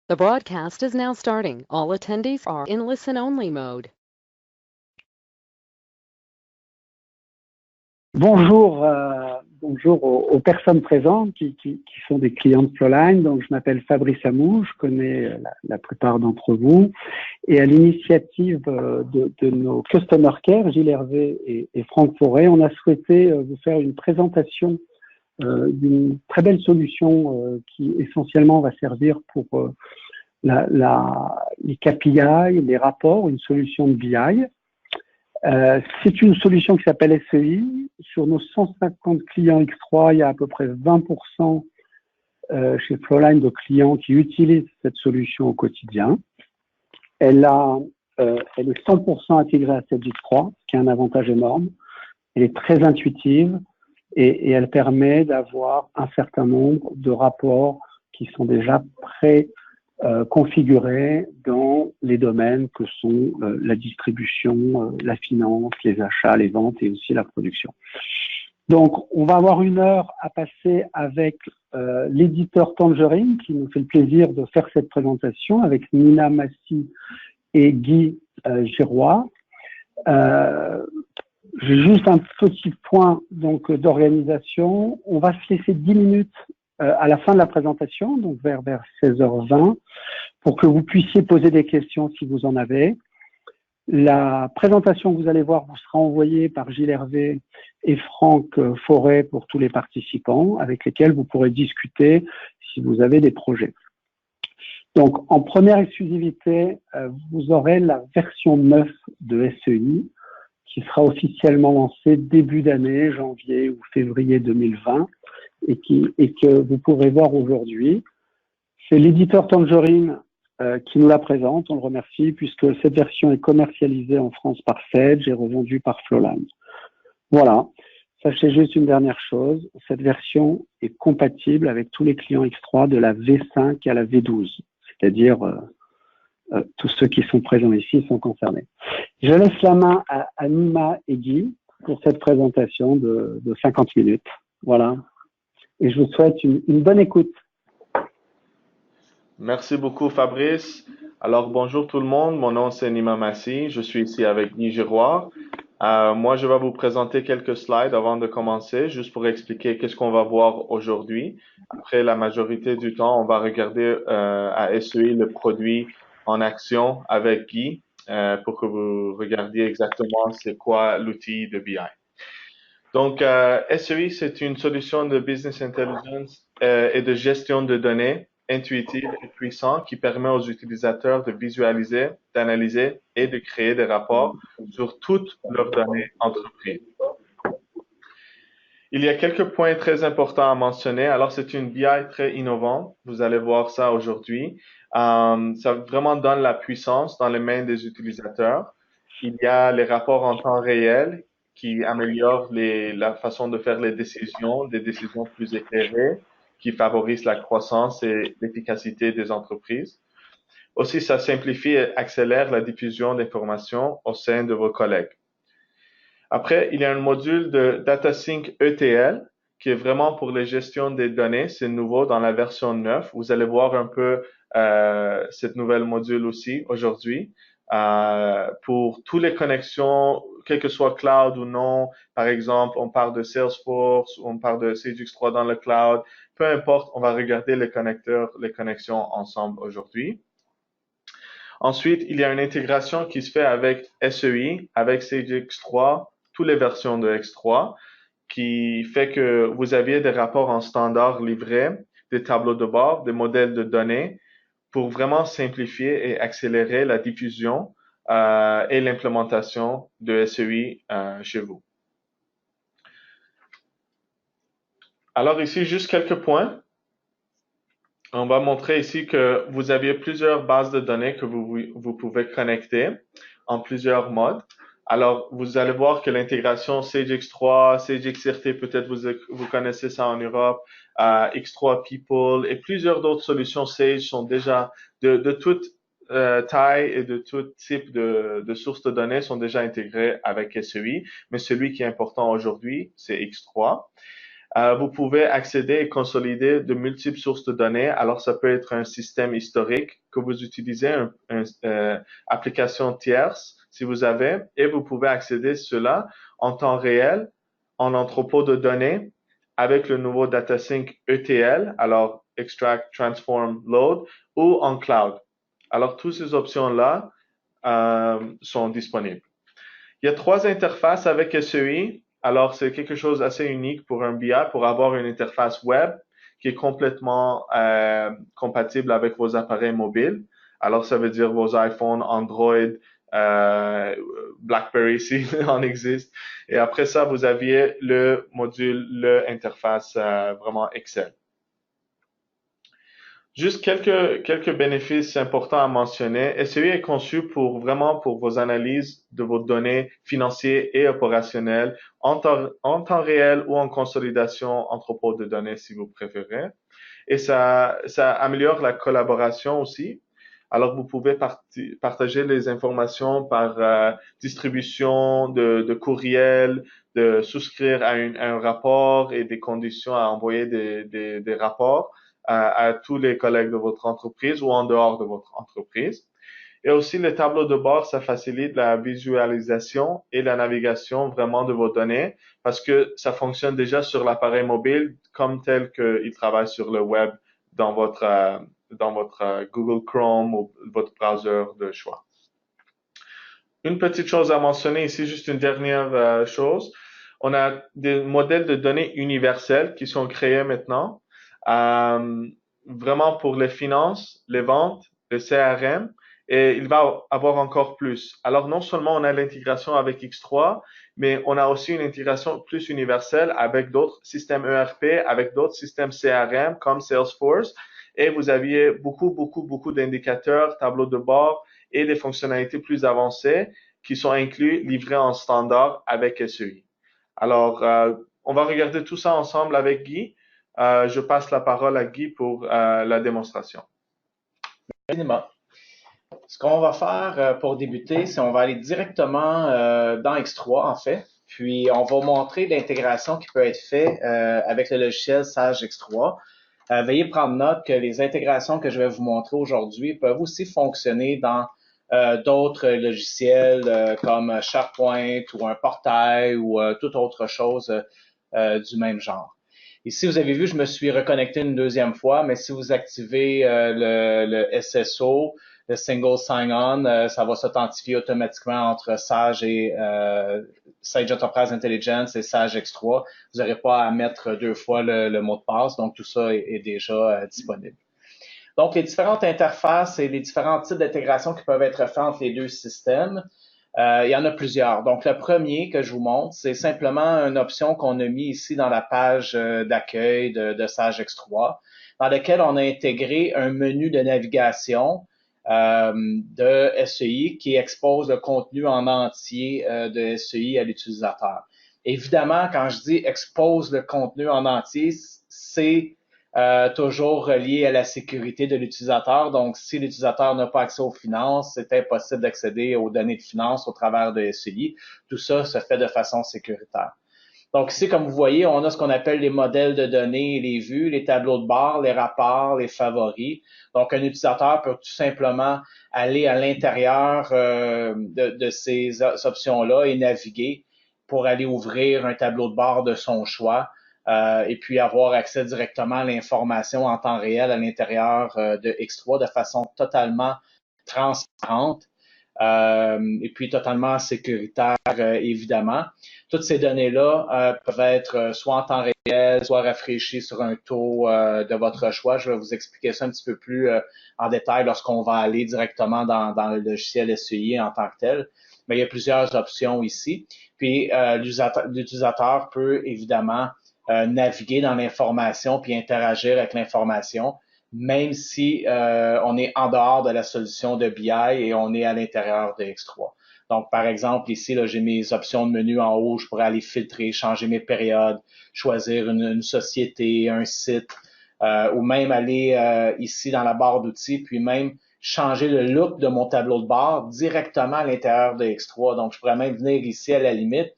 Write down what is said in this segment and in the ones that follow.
The broadcast is now starting. All attendees are in listen-only mode. Bonjour, bonjour aux personnes présentes qui sont des clients de Flowline. Donc, je m'appelle Fabrice Amou, je connais la plupart d'entre vous. Et à l'initiative de nos Customer Care, Gilles Hervé et Franck Forêt, on a souhaité vous faire une présentation d'une très belle solution qui essentiellement va servir pour les KPI, les rapports, une solution de BI. C'est une solution qui s'appelle SEI. Sur nos 150 clients X3, il y a à peu près 20% chez Flowline de clients qui utilisent cette solution au quotidien. Elle est 100% intégrée à cette X3, ce qui est un avantage énorme. Elle est très intuitive et elle permet d'avoir un certain nombre de rapports qui sont déjà configurés dans les domaines que sont la distribution, la finance, les achats, les ventes et aussi la production. Donc, on va avoir 1 heure à passer avec l'éditeur Tangerine qui nous fait le plaisir de faire cette présentation avec Nina Massy et Guy Giroir. J'ai juste un petit point donc d'organisation. On va se laisser 10 minutes à la fin de la présentation, donc vers 16h20, pour que vous puissiez poser des questions si vous en avez. La présentation que vous allez voir vous sera envoyée par Gilles Hervé et Franck Forêt pour tous les participants, avec lesquels vous pourrez discuter si vous avez des projets. Donc, en première exclusivité, vous aurez la version 9 de SEI, qui sera officiellement lancée début d'année, janvier ou février 2020, et que vous pourrez voir aujourd'hui. C'est l'éditeur Tangerine qui nous la présente, on le remercie, puisque cette version est commercialisée en France par Sage et revendue par Flowline. Voilà, sachez juste une dernière chose, cette version est compatible avec tous les clients X3 de la V5 à la V12, c'est-à-dire tous ceux qui sont présents ici sont concernés. Je laisse la main à Nima et Guy pour cette présentation de 50 minutes. Voilà. Et je vous souhaite une bonne écoute. Merci beaucoup Fabrice. Alors bonjour tout le monde, mon nom c'est Nima Massy, je suis ici avec Guy Giroir. Moi je vais vous présenter quelques slides avant de commencer, juste pour expliquer qu'est-ce qu'on va voir aujourd'hui. Après la majorité du temps, on va regarder à SEI le produit en action avec Guy pour que vous regardiez exactement c'est quoi l'outil de BI. Donc, SEI, c'est une solution de business intelligence et de gestion de données intuitive et puissante qui permet aux utilisateurs de visualiser, d'analyser et de créer des rapports sur toutes leurs données entreprises. Il y a quelques points très importants à mentionner. Alors, c'est une BI très innovante. Vous allez voir ça aujourd'hui. Ça vraiment donne la puissance dans les mains des utilisateurs. Il y a les rapports en temps réel qui améliorent la façon de faire les décisions, des décisions plus éclairées, qui favorisent la croissance et l'efficacité des entreprises. Aussi, ça simplifie et accélère la diffusion d'informations au sein de vos collègues. Après, il y a un module de DataSync ETL qui est vraiment pour la gestion des données. C'est nouveau dans la version 9. Vous allez voir un peu cette nouvelle module aussi aujourd'hui. Pour toutes les connexions, quel que soit cloud ou non, par exemple, on parle de Salesforce, on parle de Sage X3 dans le cloud, peu importe, on va regarder les connecteurs, les connexions ensemble aujourd'hui. Ensuite, il y a une intégration qui se fait avec SEI, avec Sage X3, toutes les versions de X3, qui fait que vous aviez des rapports en standard livrés, des tableaux de bord, des modèles de données, pour vraiment simplifier et accélérer la diffusion et l'implémentation de SEI chez vous. Alors ici, juste quelques points. On va montrer ici que vous aviez plusieurs bases de données que vous pouvez connecter en plusieurs modes. Alors, vous allez voir que l'intégration Sage X3, Sage XRT, peut-être vous connaissez ça en Europe, X3 People et plusieurs d'autres solutions Sage sont déjà de toute taille et de tout type de sources de données sont déjà intégrées avec SEI, mais celui qui est important aujourd'hui, c'est X3. Vous pouvez accéder et consolider de multiples sources de données. Alors, ça peut être un système historique que vous utilisez, une application tierce, si vous avez, et vous pouvez accéder à cela en temps réel, en entrepôt de données, avec le nouveau DataSync ETL, alors Extract, Transform, Load, ou en cloud. Alors, toutes ces options-là sont disponibles. Il y a 3 interfaces avec SEI. Alors, c'est quelque chose d'assez unique pour un BI, pour avoir une interface web qui est complètement compatible avec vos appareils mobiles. Alors, ça veut dire vos iPhones, Android, BlackBerry s'il en existe. Et après ça, vous aviez le module, l'interface vraiment Excel. Juste quelques bénéfices importants à mentionner. SEI est conçu pour vos analyses de vos données financières et opérationnelles en temps réel ou en consolidation entrepôt de données si vous préférez. Et ça améliore la collaboration aussi. Alors, vous pouvez partager les informations par distribution de courriel, de souscrire à un rapport et des conditions à envoyer des rapports à tous les collègues de votre entreprise ou en dehors de votre entreprise. Et aussi, les tableaux de bord, ça facilite la visualisation et la navigation vraiment de vos données parce que ça fonctionne déjà sur l'appareil mobile comme tel qu'il travaille sur le web dans votre Google Chrome ou votre browser de choix. Une petite chose à mentionner ici, juste une dernière chose. On a des modèles de données universels qui sont créés maintenant, vraiment pour les finances, les ventes, le CRM, et il va avoir encore plus. Alors, non seulement on a l'intégration avec X3, mais on a aussi une intégration plus universelle avec d'autres systèmes ERP, avec d'autres systèmes CRM comme Salesforce, et vous aviez beaucoup d'indicateurs, tableaux de bord et des fonctionnalités plus avancées qui sont inclus, livrés en standard avec SEI. Alors, on va regarder tout ça ensemble avec Guy. Je passe la parole à Guy pour la démonstration. Ce qu'on va faire pour débuter, c'est on va aller directement dans X3 en fait, puis on va montrer l'intégration qui peut être faite avec le logiciel Sage X3. Veuillez prendre note que les intégrations que je vais vous montrer aujourd'hui peuvent aussi fonctionner dans d'autres logiciels comme SharePoint ou un portail ou toute autre chose du même genre. Ici, vous avez vu, je me suis reconnecté une deuxième fois, mais si vous activez le SSO, le Single Sign-On, ça va s'authentifier automatiquement entre Sage et Sage Enterprise Intelligence et Sage X3. Vous n'aurez pas à mettre 2 fois le mot de passe, donc tout ça est déjà disponible. Donc, les différentes interfaces et les différents types d'intégration qui peuvent être faits entre les deux systèmes, il y en a plusieurs. Donc, le premier que je vous montre, c'est simplement une option qu'on a mis ici dans la page d'accueil de Sage X3, dans laquelle on a intégré un menu de navigation de SEI qui expose le contenu en entier de SEI à l'utilisateur. Évidemment, quand je dis expose le contenu en entier, c'est toujours relié à la sécurité de l'utilisateur. Donc, si l'utilisateur n'a pas accès aux finances, c'est impossible d'accéder aux données de finances au travers de SEI. Tout ça se fait de façon sécuritaire. Donc ici, comme vous voyez, on a ce qu'on appelle les modèles de données, les vues, les tableaux de bord, les rapports, les favoris. Donc, un utilisateur peut tout simplement aller à l'intérieur de ces options-là et naviguer pour aller ouvrir un tableau de bord de son choix et puis avoir accès directement à l'information en temps réel à l'intérieur de X3 de façon totalement transparente. Et puis totalement sécuritaire, évidemment. Toutes ces données-là peuvent être soit en temps réel, soit rafraîchies sur un taux de votre choix. Je vais vous expliquer ça un petit peu plus en détail lorsqu'on va aller directement dans le logiciel SEI en tant que tel. Mais il y a plusieurs options ici. Puis l'utilisateur peut évidemment naviguer dans l'information puis interagir avec l'information, même si on est en dehors de la solution de BI et on est à l'intérieur de X3. Donc, par exemple, ici, là, j'ai mes options de menu en haut, je pourrais aller filtrer, changer mes périodes, choisir une société, un site, ou même aller ici dans la barre d'outils, puis même changer le look de mon tableau de bord directement à l'intérieur de X3. Donc, je pourrais même venir ici à la limite,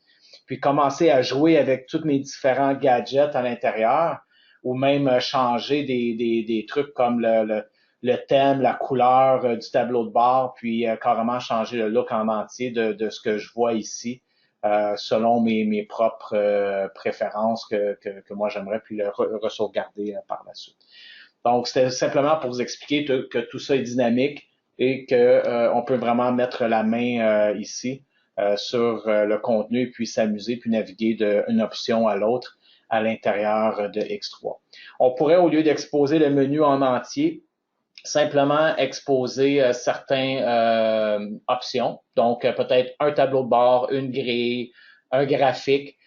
puis commencer à jouer avec tous mes différents gadgets à l'intérieur, ou même changer des trucs comme le thème, la couleur du tableau de bord, puis carrément changer le look en entier de ce que je vois ici, selon mes propres préférences que moi j'aimerais, puis le sauvegarder par la suite. Donc, c'était simplement pour vous expliquer que tout ça est dynamique et que on peut vraiment mettre la main ici sur le contenu, puis s'amuser, puis naviguer d'une option à l'autre à l'intérieur de X3. On pourrait, au lieu d'exposer le menu en entier, simplement exposer certaines options. Donc, peut-être un tableau de bord, une grille, un graphique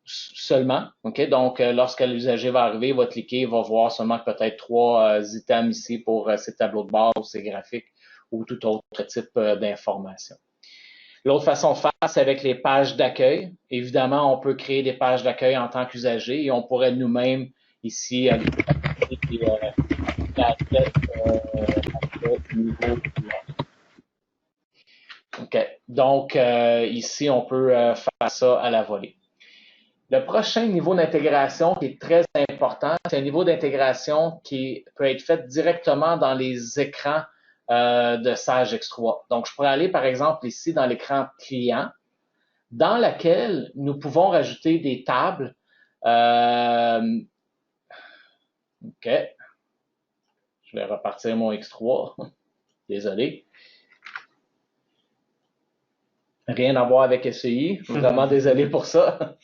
seulement. OK? Donc, lorsque l'usager va arriver, il va cliquer, il va voir seulement peut-être 3 items ici pour ces tableaux de bord ou ces graphiques ou tout autre type d'information. L'autre façon de faire, c'est avec les pages d'accueil. Évidemment, on peut créer des pages d'accueil en tant qu'usager et on pourrait nous-mêmes ici OK. Donc, ici, on peut faire ça à la volée. Le prochain niveau d'intégration qui est très important, c'est un niveau d'intégration qui peut être fait directement dans les écrans de Sage X3. Donc, je pourrais aller, par exemple, ici dans l'écran client, dans lequel nous pouvons rajouter des tables. OK. Je vais repartir mon X3. Désolé. Rien à voir avec SEI. Vraiment désolé pour ça.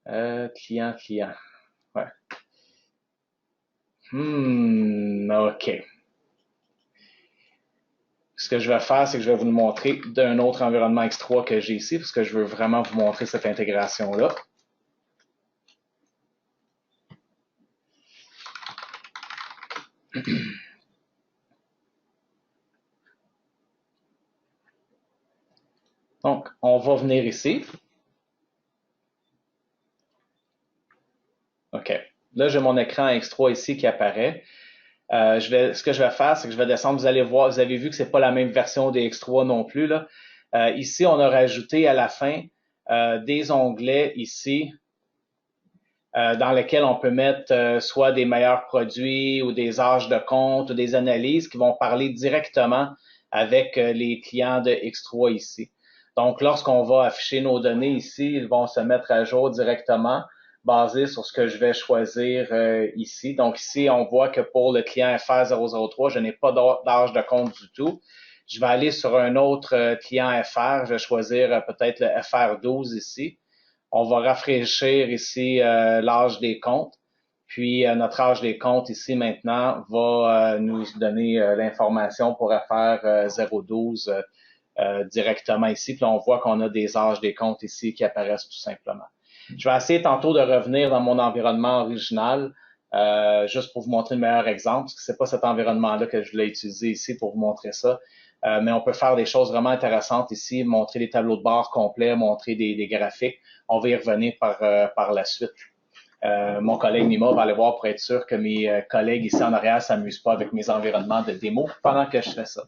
Client. Ouais. OK. Ce que je vais faire, c'est que je vais vous le montrer d'un autre environnement X3 que j'ai ici, parce que je veux vraiment vous montrer cette intégration-là. Donc, on va venir ici. OK. Là, j'ai mon écran X3 ici qui apparaît. Ce que je vais faire, c'est que je vais descendre. Vous allez voir, vous avez vu que c'est pas la même version des X3 non plus, là. Ici, on a rajouté à la fin des onglets ici dans lesquels on peut mettre soit des meilleurs produits ou des âges de compte ou des analyses qui vont parler directement avec les clients de X3 ici. Donc, lorsqu'on va afficher nos données ici, ils vont se mettre à jour directement basé sur ce que je vais choisir ici. Donc, ici, on voit que pour le client FR003, je n'ai pas d'âge de compte du tout. Je vais aller sur un autre client FR. Je vais choisir peut-être le FR12 ici. On va rafraîchir ici l'âge des comptes. Puis, notre âge des comptes ici maintenant va nous donner l'information pour FR012 directement ici. Puis là, on voit qu'on a des âges des comptes ici qui apparaissent tout simplement. Je vais essayer tantôt de revenir dans mon environnement original, juste pour vous montrer le meilleur exemple, parce que c'est pas cet environnement-là que je voulais utiliser ici pour vous montrer ça. Mais on peut faire des choses vraiment intéressantes ici, montrer des tableaux de bord complets, montrer des graphiques. On va y revenir par la suite. Mon collègue Nima va aller voir pour être sûr que mes collègues ici en arrière ne s'amusent pas avec mes environnements de démo pendant que je fais ça.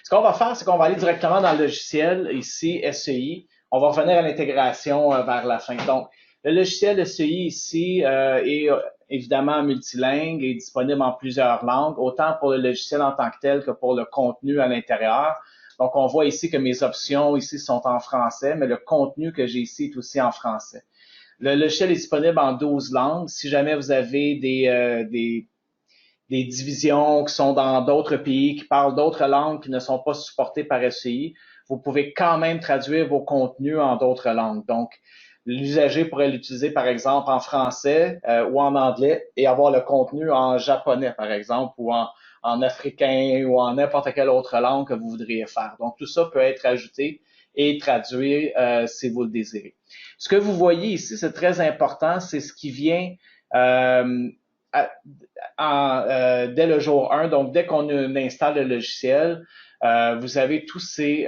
Ce qu'on va faire, c'est qu'on va aller directement dans le logiciel, ici, SEI. On va revenir à l'intégration vers la fin. Donc, le logiciel SEI ici est évidemment multilingue et disponible en plusieurs langues, autant pour le logiciel en tant que tel que pour le contenu à l'intérieur. Donc, on voit ici que mes options ici sont en français, mais le contenu que j'ai ici est aussi en français. Le logiciel est disponible en 12 langues. Si jamais vous avez des divisions qui sont dans d'autres pays, qui parlent d'autres langues qui ne sont pas supportées par SEI, vous pouvez quand même traduire vos contenus en d'autres langues. Donc, l'usager pourrait l'utiliser, par exemple, en français ou en anglais et avoir le contenu en japonais, par exemple, ou en africain ou en n'importe quelle autre langue que vous voudriez faire. Donc, tout ça peut être ajouté et traduit si vous le désirez. Ce que vous voyez ici, c'est très important, c'est ce qui vient dès le jour 1. Donc, dès qu'on installe le logiciel, vous avez tous ces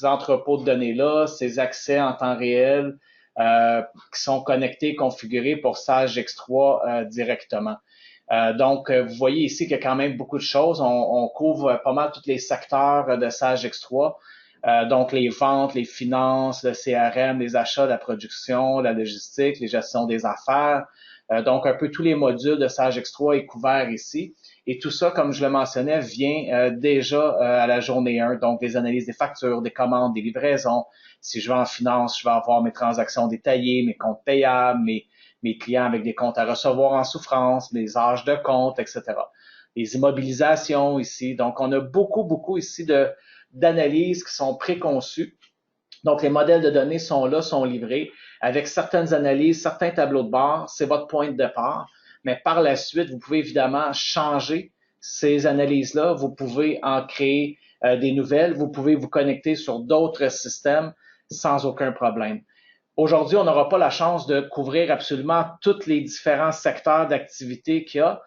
entrepôts de données-là, ces accès en temps réel qui sont connectés, configurés pour Sage X3 directement. Donc, vous voyez ici qu'il y a quand même beaucoup de choses. On couvre pas mal tous les secteurs de Sage X3. Donc les ventes, les finances, le CRM, les achats, la production, la logistique, les gestions des affaires. Donc un peu tous les modules de Sage X3 est couvert ici. Et tout ça, comme je le mentionnais, vient déjà à la journée 1. Donc des analyses des factures, des commandes, des livraisons. Si je vais en finance, je vais avoir mes transactions détaillées, mes comptes payables, mes clients avec des comptes à recevoir en souffrance, mes âges de compte, etc. Les immobilisations ici. Donc, on a beaucoup ici d'analyses qui sont préconçues. Donc, les modèles de données sont là, sont livrés avec certaines analyses, certains tableaux de bord. C'est votre point de départ. Mais par la suite, vous pouvez évidemment changer ces analyses-là. Vous pouvez en créer des nouvelles. Vous pouvez vous connecter sur d'autres systèmes sans aucun problème. Aujourd'hui, on n'aura pas la chance de couvrir absolument tous les différents secteurs d'activité qu'il y a,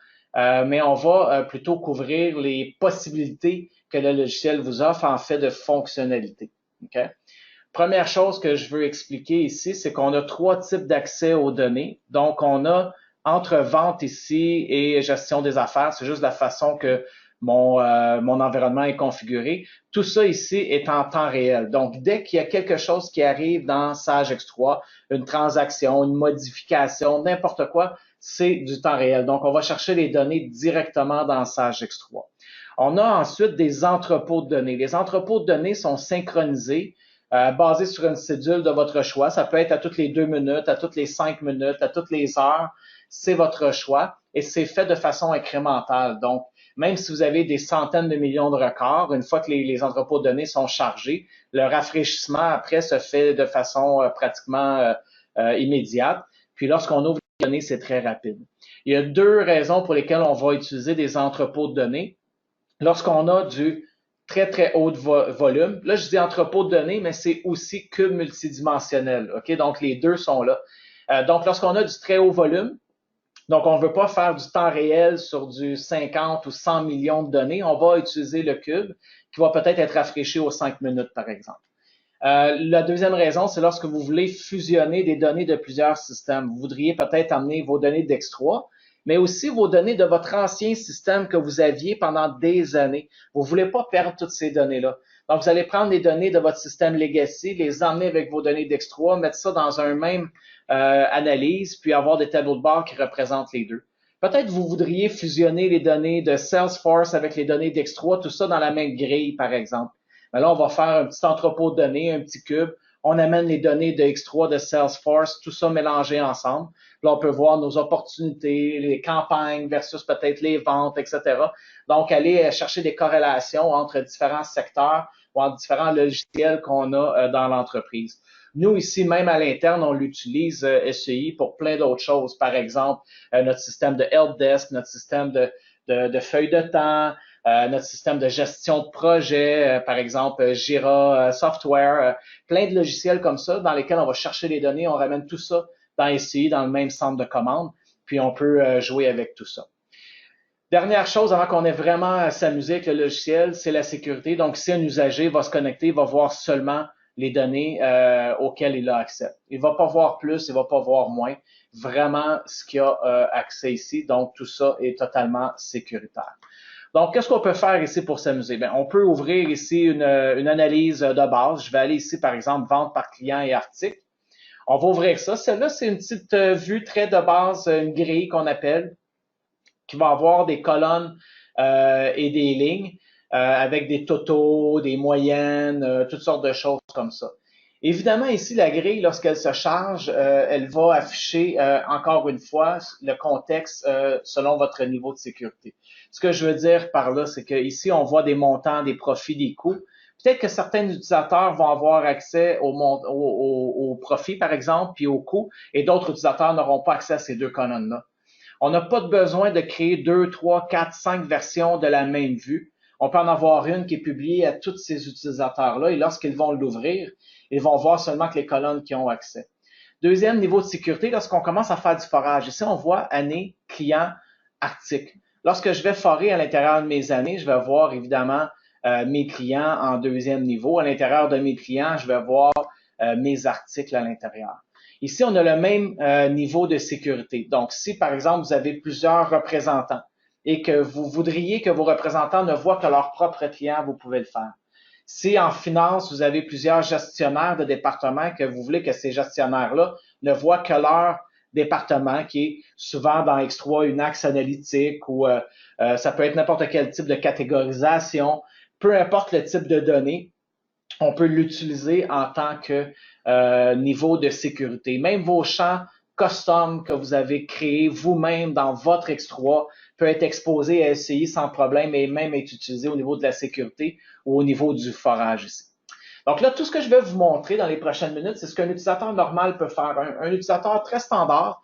mais on va plutôt couvrir les possibilités que le logiciel vous offre en fait de fonctionnalités. Okay? Première chose que je veux expliquer ici, c'est qu'on a 3 types d'accès aux données. Donc, on a entre vente ici et gestion des affaires. C'est juste la façon que mon environnement est configuré. Tout ça ici est en temps réel. Donc, dès qu'il y a quelque chose qui arrive dans Sage X3, une transaction, une modification, n'importe quoi, c'est du temps réel. Donc, on va chercher les données directement dans Sage X3. On a ensuite des entrepôts de données. Les entrepôts de données sont synchronisés, basés sur une cédule de votre choix. Ça peut être à toutes les 2 minutes, à toutes les 5 minutes, à toutes les heures. C'est votre choix et c'est fait de façon incrémentale. Donc, même si vous avez des centaines de millions de records, une fois que les entrepôts de données sont chargés, le rafraîchissement après se fait de façon pratiquement immédiate. Puis lorsqu'on ouvre les données, c'est très rapide. Il y a 2 raisons pour lesquelles on va utiliser des entrepôts de données. Lorsqu'on a du très haut volume, là je dis entrepôt de données, mais c'est aussi cube multidimensionnel. OK? Donc les deux sont là. Donc lorsqu'on a du très haut volume, donc, on ne veut pas faire du temps réel sur du 50 ou 100 millions de données. On va utiliser le cube qui va peut-être être rafraîchi aux 5 minutes, par exemple. La deuxième raison, c'est lorsque vous voulez fusionner des données de plusieurs systèmes. Vous voudriez peut-être amener vos données d'X3, mais aussi vos données de votre ancien système que vous aviez pendant des années. Vous ne voulez pas perdre toutes ces données-là. Donc, vous allez prendre les données de votre système Legacy, les emmener avec vos données d'X3, mettre ça dans un même analyse, puis avoir des tableaux de bord qui représentent les deux. Peut-être vous voudriez fusionner les données de Salesforce avec les données d'X3, tout ça dans la même grille, par exemple. Mais là, on va faire un petit entrepôt de données, un petit cube. On amène les données de X3, de Salesforce, tout ça mélangé ensemble. Là, on peut voir nos opportunités, les campagnes versus peut-être les ventes, etc. Donc, aller chercher des corrélations entre différents secteurs ou entre différents logiciels qu'on a dans l'entreprise. Nous, ici, même à l'interne, on l'utilise SEI pour plein d'autres choses. Par exemple, notre système de helpdesk, notre système de feuilles de temps, notre système de gestion de projet, par exemple Jira Software, plein de logiciels comme ça dans lesquels on va chercher les données, on ramène tout ça dans SEI, dans le même centre de commande, puis on peut jouer avec tout ça. Dernière chose, avant qu'on ait vraiment à s'amuser avec le logiciel, c'est la sécurité. Donc, si un usager va se connecter, il va voir seulement les données auxquelles il a accès. Il va pas voir plus, il va pas voir moins. Vraiment, ce qu'il a accès ici. Donc, tout ça est totalement sécuritaire. Donc, qu'est-ce qu'on peut faire ici pour s'amuser? Bien, on peut ouvrir ici une analyse de base. Je vais aller ici, par exemple, vente par client et article. On va ouvrir ça. Celle-là, c'est une petite vue très de base, une grille qu'on appelle, qui va avoir des colonnes et des lignes avec des totaux, des moyennes, toutes sortes de choses comme ça. Évidemment, ici, la grille, lorsqu'elle se charge, elle va afficher encore une fois le contexte selon votre niveau de sécurité. Ce que je veux dire par là, c'est qu'ici, on voit des montants, des profits, des coûts. Peut-être que certains utilisateurs vont avoir accès au profit, par exemple, puis aux coûts, et d'autres utilisateurs n'auront pas accès à ces deux colonnes-là. On n'a pas besoin de créer 2, 3, 4, 5 versions de la même vue. On peut en avoir une qui est publiée à tous ces utilisateurs-là et lorsqu'ils vont l'ouvrir, ils vont voir seulement que les colonnes qui ont accès. Deuxième niveau de sécurité, lorsqu'on commence à faire du forage. Ici, on voit année, client, article. Lorsque je vais forer à l'intérieur de mes années, je vais voir évidemment mes clients en deuxième niveau. À l'intérieur de mes clients, je vais voir mes articles à l'intérieur. Ici, on a le même niveau de sécurité. Donc, si, par exemple, vous avez plusieurs représentants et que vous voudriez que vos représentants ne voient que leurs propres clients, vous pouvez le faire. Si en finance, vous avez plusieurs gestionnaires de département que vous voulez que ces gestionnaires-là ne voient que leur département, qui est souvent dans X3 une axe analytique ou ça peut être n'importe quel type de catégorisation, peu importe le type de données, on peut l'utiliser en tant que niveau de sécurité. Même vos champs custom que vous avez créés vous-même dans votre X3 peut être exposé à SCI sans problème et même être utilisé au niveau de la sécurité ou au niveau du forage ici. Donc là, tout ce que je vais vous montrer dans les prochaines minutes, c'est ce qu'un utilisateur normal peut faire. Un utilisateur très standard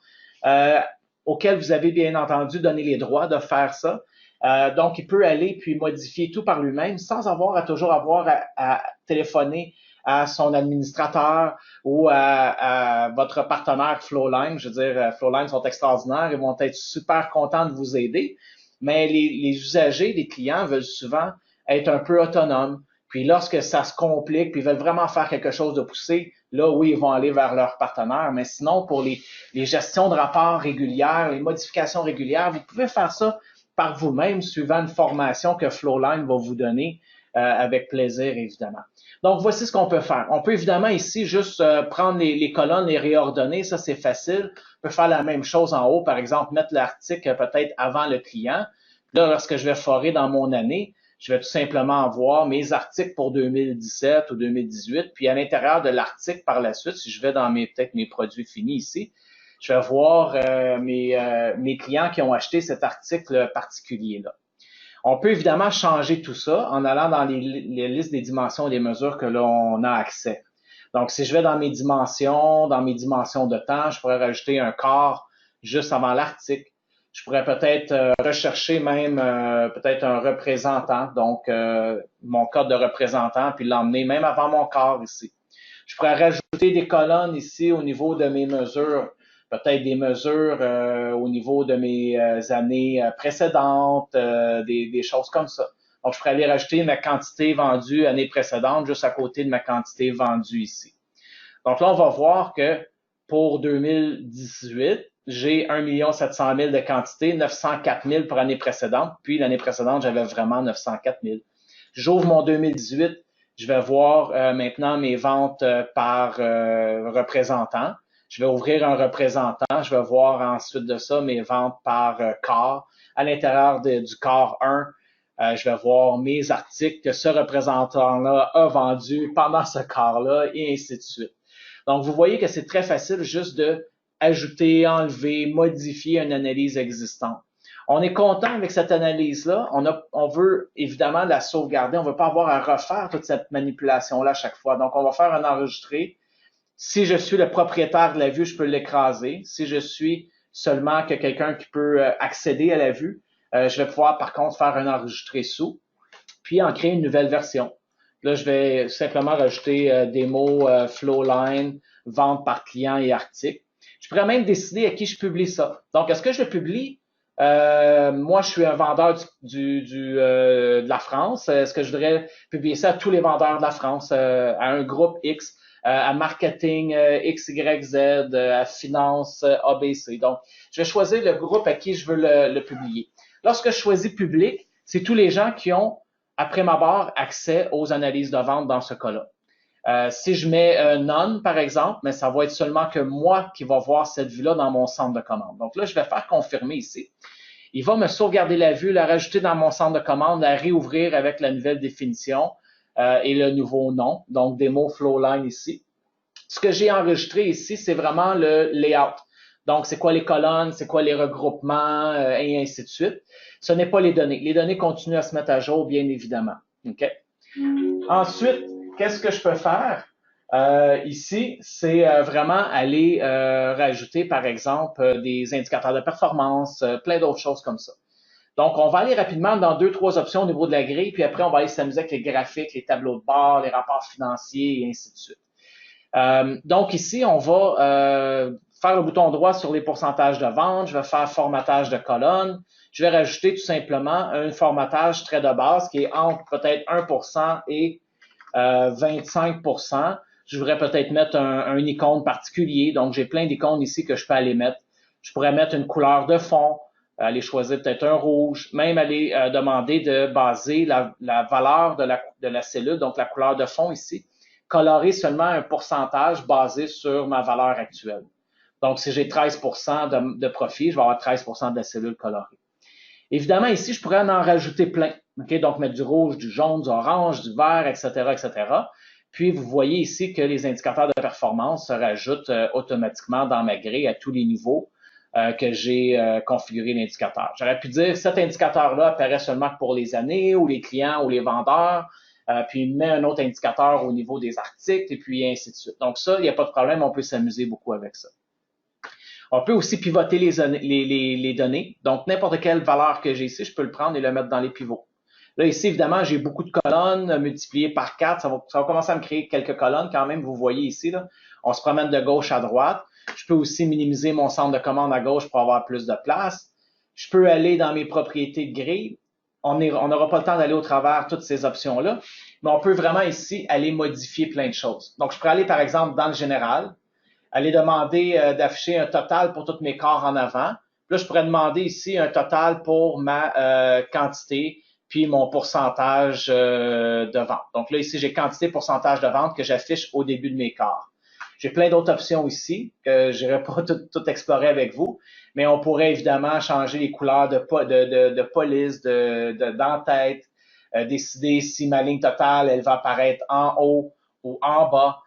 auquel vous avez bien entendu donné les droits de faire ça. Donc, il peut aller puis modifier tout par lui-même sans toujours avoir à téléphoner à son administrateur ou à votre partenaire Flowline. Je veux dire, Flowline sont extraordinaires, ils vont être super contents de vous aider, mais les usagers, les clients veulent souvent être un peu autonomes. Puis lorsque ça se complique, puis ils veulent vraiment faire quelque chose de poussé, là, oui, ils vont aller vers leur partenaire. Mais sinon, pour les gestions de rapports régulières, les modifications régulières, vous pouvez faire ça par vous-même, suivant une formation que Flowline va vous donner avec plaisir, évidemment. Donc, voici ce qu'on peut faire. On peut évidemment ici juste prendre les colonnes, les réordonner. Ça, c'est facile. On peut faire la même chose en haut, par exemple, mettre l'article peut-être avant le client. Là, lorsque je vais forer dans mon année, je vais tout simplement avoir mes articles pour 2017 ou 2018. Puis à l'intérieur de l'article, par la suite, si je vais dans peut-être mes produits finis ici, je vais voir mes clients qui ont acheté cet article particulier-là. On peut évidemment changer tout ça en allant dans les listes des dimensions et des mesures que l'on a accès. Donc, si je vais dans mes dimensions de temps, je pourrais rajouter un quart juste avant l'article. Je pourrais peut-être rechercher même peut-être un représentant, donc mon code de représentant, puis l'emmener même avant mon quart ici. Je pourrais rajouter des colonnes ici au niveau de mes mesures, peut-être des mesures au niveau de mes années précédentes, des choses comme ça. Donc, je pourrais aller rajouter ma quantité vendue année précédente juste à côté de ma quantité vendue ici. Donc là, on va voir que pour 2018, j'ai 1 700 000 de quantité, 904 000 pour l'année précédente, puis l'année précédente, j'avais vraiment 904 000. J'ouvre mon 2018, je vais voir maintenant mes ventes par représentant. Je vais ouvrir un représentant, je vais voir ensuite de ça mes ventes par quart. À l'intérieur du quart 1, je vais voir mes articles que ce représentant-là a vendus pendant ce quart-là et ainsi de suite. Donc, vous voyez que c'est très facile juste de ajouter, enlever, modifier une analyse existante. On est content avec cette analyse-là. On veut évidemment la sauvegarder. On ne veut pas avoir à refaire toute cette manipulation-là à chaque fois. Donc, on va faire un enregistré. Si je suis le propriétaire de la vue, je peux l'écraser. Si je suis seulement que quelqu'un qui peut accéder à la vue, je vais pouvoir par contre faire un enregistré sous, puis en créer une nouvelle version. Là, je vais simplement rajouter des mots Flowline, vente par client et article. Je pourrais même décider à qui je publie ça. Donc, est-ce que je le publie? Moi, je suis un vendeur de la France. Est-ce que je voudrais publier ça à tous les vendeurs de la France, à un groupe X, à marketing XYZ, à finance ABC? Donc, je vais choisir le groupe à qui je veux le publier. Lorsque je choisis public, c'est tous les gens qui ont, après ma barre, accès aux analyses de vente dans ce cas-là. Si je mets none, par exemple, mais ça va être seulement que moi qui va voir cette vue-là dans mon centre de commande. Donc là, je vais faire confirmer ici. Il va me sauvegarder la vue, la rajouter dans mon centre de commande, la réouvrir avec la nouvelle définition et le nouveau nom, donc démo Flowline ici. Ce que j'ai enregistré ici, c'est vraiment le layout. Donc, c'est quoi les colonnes, c'est quoi les regroupements, et ainsi de suite. Ce n'est pas les données. Les données continuent à se mettre à jour, bien évidemment. OK? Ensuite, qu'est-ce que je peux faire? Ici, c'est vraiment aller rajouter, par exemple, des indicateurs de performance, plein d'autres choses comme ça. Donc, on va aller rapidement dans 2-3 options au niveau de la grille, puis après, on va aller s'amuser avec les graphiques, les tableaux de bord, les rapports financiers, et ainsi de suite. Donc, ici, on va faire le bouton droit sur les pourcentages de vente. Je vais faire formatage de colonne. Je vais rajouter tout simplement un formatage très de base qui est entre peut-être 1% et 25%. Je voudrais peut-être mettre un icône particulier. Donc, j'ai plein d'icônes ici que je peux aller mettre. Je pourrais mettre une couleur de fond. aller choisir peut-être un rouge, même aller demander de baser la valeur de la cellule, donc la couleur de fond ici, colorer seulement un pourcentage basé sur ma valeur actuelle. Donc, si j'ai 13% de profit, je vais avoir 13% de la cellule colorée. Évidemment, ici, je pourrais en rajouter plein. Okay? Donc, mettre du rouge, du jaune, du orange, du vert, etc., etc. Puis, vous voyez ici que les indicateurs de performance se rajoutent automatiquement dans ma grille à tous les niveaux que j'ai configuré l'indicateur. J'aurais pu dire cet indicateur-là apparaît seulement pour les années ou les clients ou les vendeurs, puis met un autre indicateur au niveau des articles et puis ainsi de suite. Donc ça, il n'y a pas de problème, on peut s'amuser beaucoup avec ça. On peut aussi pivoter les données. Donc, n'importe quelle valeur que j'ai ici, je peux le prendre et le mettre dans les pivots. Là, ici, évidemment, j'ai beaucoup de colonnes multipliées par 4. Ça va commencer à me créer quelques colonnes quand même. Vous voyez ici, là, on se promène de gauche à droite. Je peux aussi minimiser mon centre de commande à gauche pour avoir plus de place. Je peux aller dans mes propriétés de grille. On n'aura pas le temps d'aller au travers toutes ces options-là, mais on peut vraiment ici aller modifier plein de choses. Donc, je pourrais aller, par exemple, dans le général, aller demander d'afficher un total pour tous mes corps en avant. Là, je pourrais demander ici un total pour ma quantité, puis mon pourcentage de vente. Donc là, ici, j'ai quantité, pourcentage de vente que j'affiche au début de mes corps. J'ai plein d'autres options ici que je n'irai pas tout explorer avec vous, mais on pourrait évidemment changer les couleurs de police, d'en-tête, décider si ma ligne totale, elle va apparaître en haut ou en bas,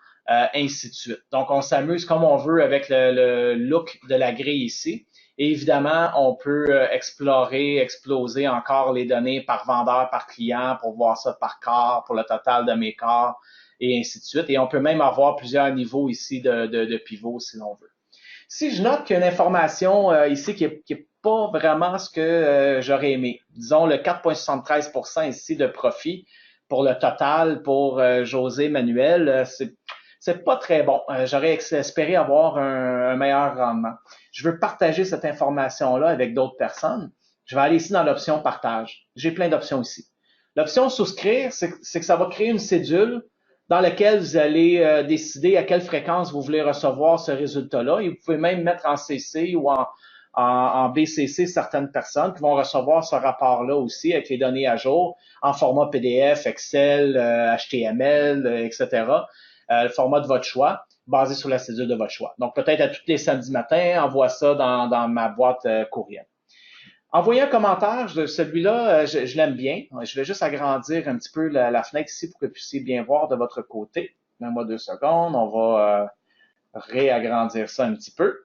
ainsi de suite. Donc, on s'amuse comme on veut avec le look de la grille ici. Et évidemment, on peut exploser encore les données par vendeur, par client, pour voir ça par corps, pour le total de mes corps, et ainsi de suite. Et on peut même avoir plusieurs niveaux ici de pivot si l'on veut. Si je note qu'il y a une information ici qui est pas vraiment ce que j'aurais aimé, disons le 4,73% ici de profit pour le total pour José Manuel, c'est pas très bon. J'aurais espéré avoir un meilleur rendement. Je veux partager cette information-là avec d'autres personnes. Je vais aller ici dans l'option partage. J'ai plein d'options ici. L'option souscrire, c'est que ça va créer une cédule dans laquelle vous allez décider à quelle fréquence vous voulez recevoir ce résultat-là. Et vous pouvez même mettre en CC ou en BCC certaines personnes qui vont recevoir ce rapport-là aussi avec les données à jour en format PDF, Excel, HTML, etc. Le format de votre choix, basé sur la cédule de votre choix. Donc, peut-être à tous les samedis matins, envoie ça dans ma boîte courriel. Envoyez un commentaire, celui-là, je l'aime bien. Je vais juste agrandir un petit peu la fenêtre ici pour que vous puissiez bien voir de votre côté. Donne-moi 2 secondes, on va réagrandir ça un petit peu.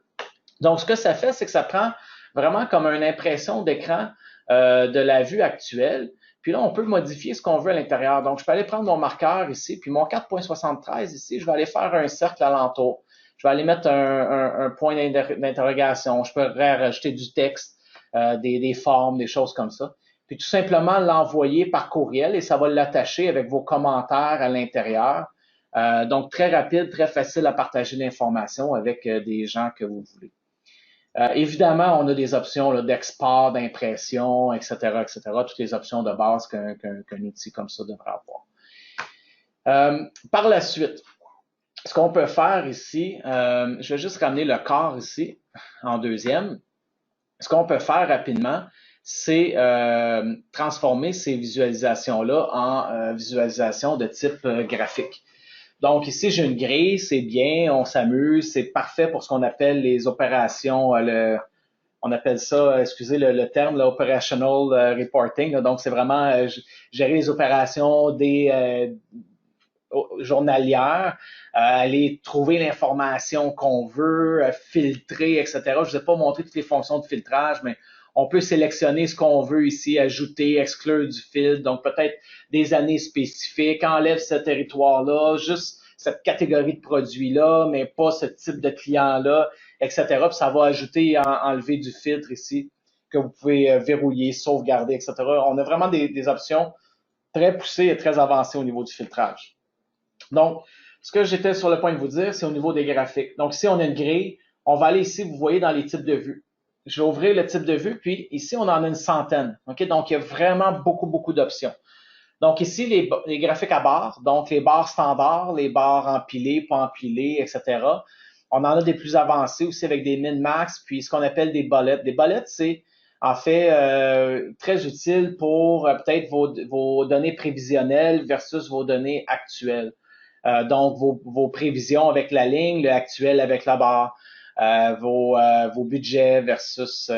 Donc, ce que ça fait, c'est que ça prend vraiment comme une impression d'écran de la vue actuelle. Puis là, on peut modifier ce qu'on veut à l'intérieur. Donc, je peux aller prendre mon marqueur ici, puis mon 4,73 ici, je vais aller faire un cercle alentour. Je vais aller mettre un point d'interrogation. Je peux rajouter du texte, des formes, des choses comme ça. Puis tout simplement l'envoyer par courriel et ça va l'attacher avec vos commentaires à l'intérieur. Donc, très rapide, très facile à partager l'information avec des gens que vous voulez. Évidemment, on a des options d'export, d'impression, etc., etc. Toutes les options de base qu'un outil comme ça devrait avoir. Par la suite, ce qu'on peut faire ici, je vais juste ramener le corps ici en deuxième. Ce qu'on peut faire rapidement, c'est transformer ces visualisations-là en visualisations de type graphique. Donc ici, j'ai une grille, c'est bien, on s'amuse, c'est parfait pour ce qu'on appelle les opérations, on appelle ça, excusez le terme, operational reporting. Là, donc c'est vraiment gérer les opérations journalières, aller trouver l'information qu'on veut, filtrer, etc. Je ne vous ai pas montré toutes les fonctions de filtrage, mais on peut sélectionner ce qu'on veut ici, ajouter, exclure du filtre, donc peut-être des années spécifiques, enlève ce territoire-là, juste cette catégorie de produits-là, mais pas ce type de client-là, etc. Puis ça va ajouter et enlever du filtre ici que vous pouvez verrouiller, sauvegarder, etc. On a vraiment des options très poussées et très avancées au niveau du filtrage. Donc, ce que j'étais sur le point de vous dire, c'est au niveau des graphiques. Donc, ici, on a une grille. On va aller ici, vous voyez, dans les types de vues. Je vais ouvrir le type de vue, puis ici, on en a une centaine. Okay? Donc, il y a vraiment beaucoup d'options. Donc, ici, les graphiques à barres, donc les barres standards, les barres empilées, pas empilées, etc. On en a des plus avancés aussi avec des min-max, puis ce qu'on appelle des bullets. Des bullets, c'est En fait, très utile pour peut-être vos données prévisionnelles versus vos données actuelles. Donc, vos prévisions avec la ligne, le actuel avec la barre, vos budgets versus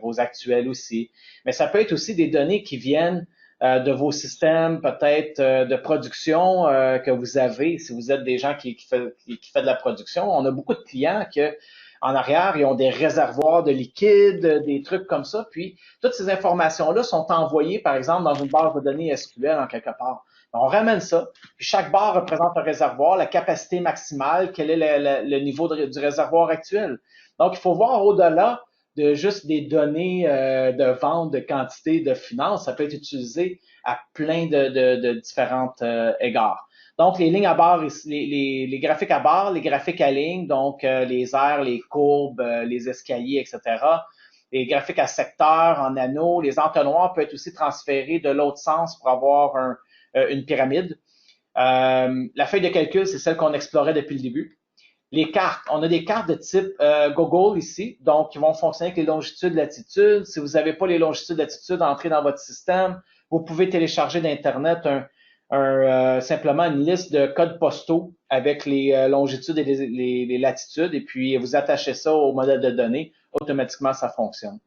vos actuels aussi. Mais ça peut être aussi des données qui viennent de vos systèmes peut-être de production que vous avez, si vous êtes des gens qui fait de la production. On a beaucoup de clients que en arrière, ils ont des réservoirs de liquide, des trucs comme ça. Puis, toutes ces informations-là sont envoyées, par exemple, dans une base de données SQL en quelque part. On ramène ça, puis chaque barre représente un réservoir, la capacité maximale, quel est le niveau du réservoir actuel. Donc, il faut voir au-delà de juste des données de vente, de quantité, de finances. Ça peut être utilisé à plein de différentes égards. Donc, les lignes à barre, les graphiques à barre, les graphiques à ligne, donc les aires, les courbes, les escaliers, etc. Les graphiques à secteur, en anneaux, les entonnoirs peuvent être aussi transférés de l'autre sens pour avoir une pyramide. La feuille de calcul, c'est celle qu'on explorait depuis le début. Les cartes, on a des cartes de type Google ici, donc qui vont fonctionner avec les longitudes, latitudes. Si vous n'avez pas les longitudes, latitudes entrées dans votre système, vous pouvez télécharger d'Internet simplement une liste de codes postaux avec les longitudes et les latitudes, et puis vous attachez ça au modèle de données, automatiquement ça fonctionne.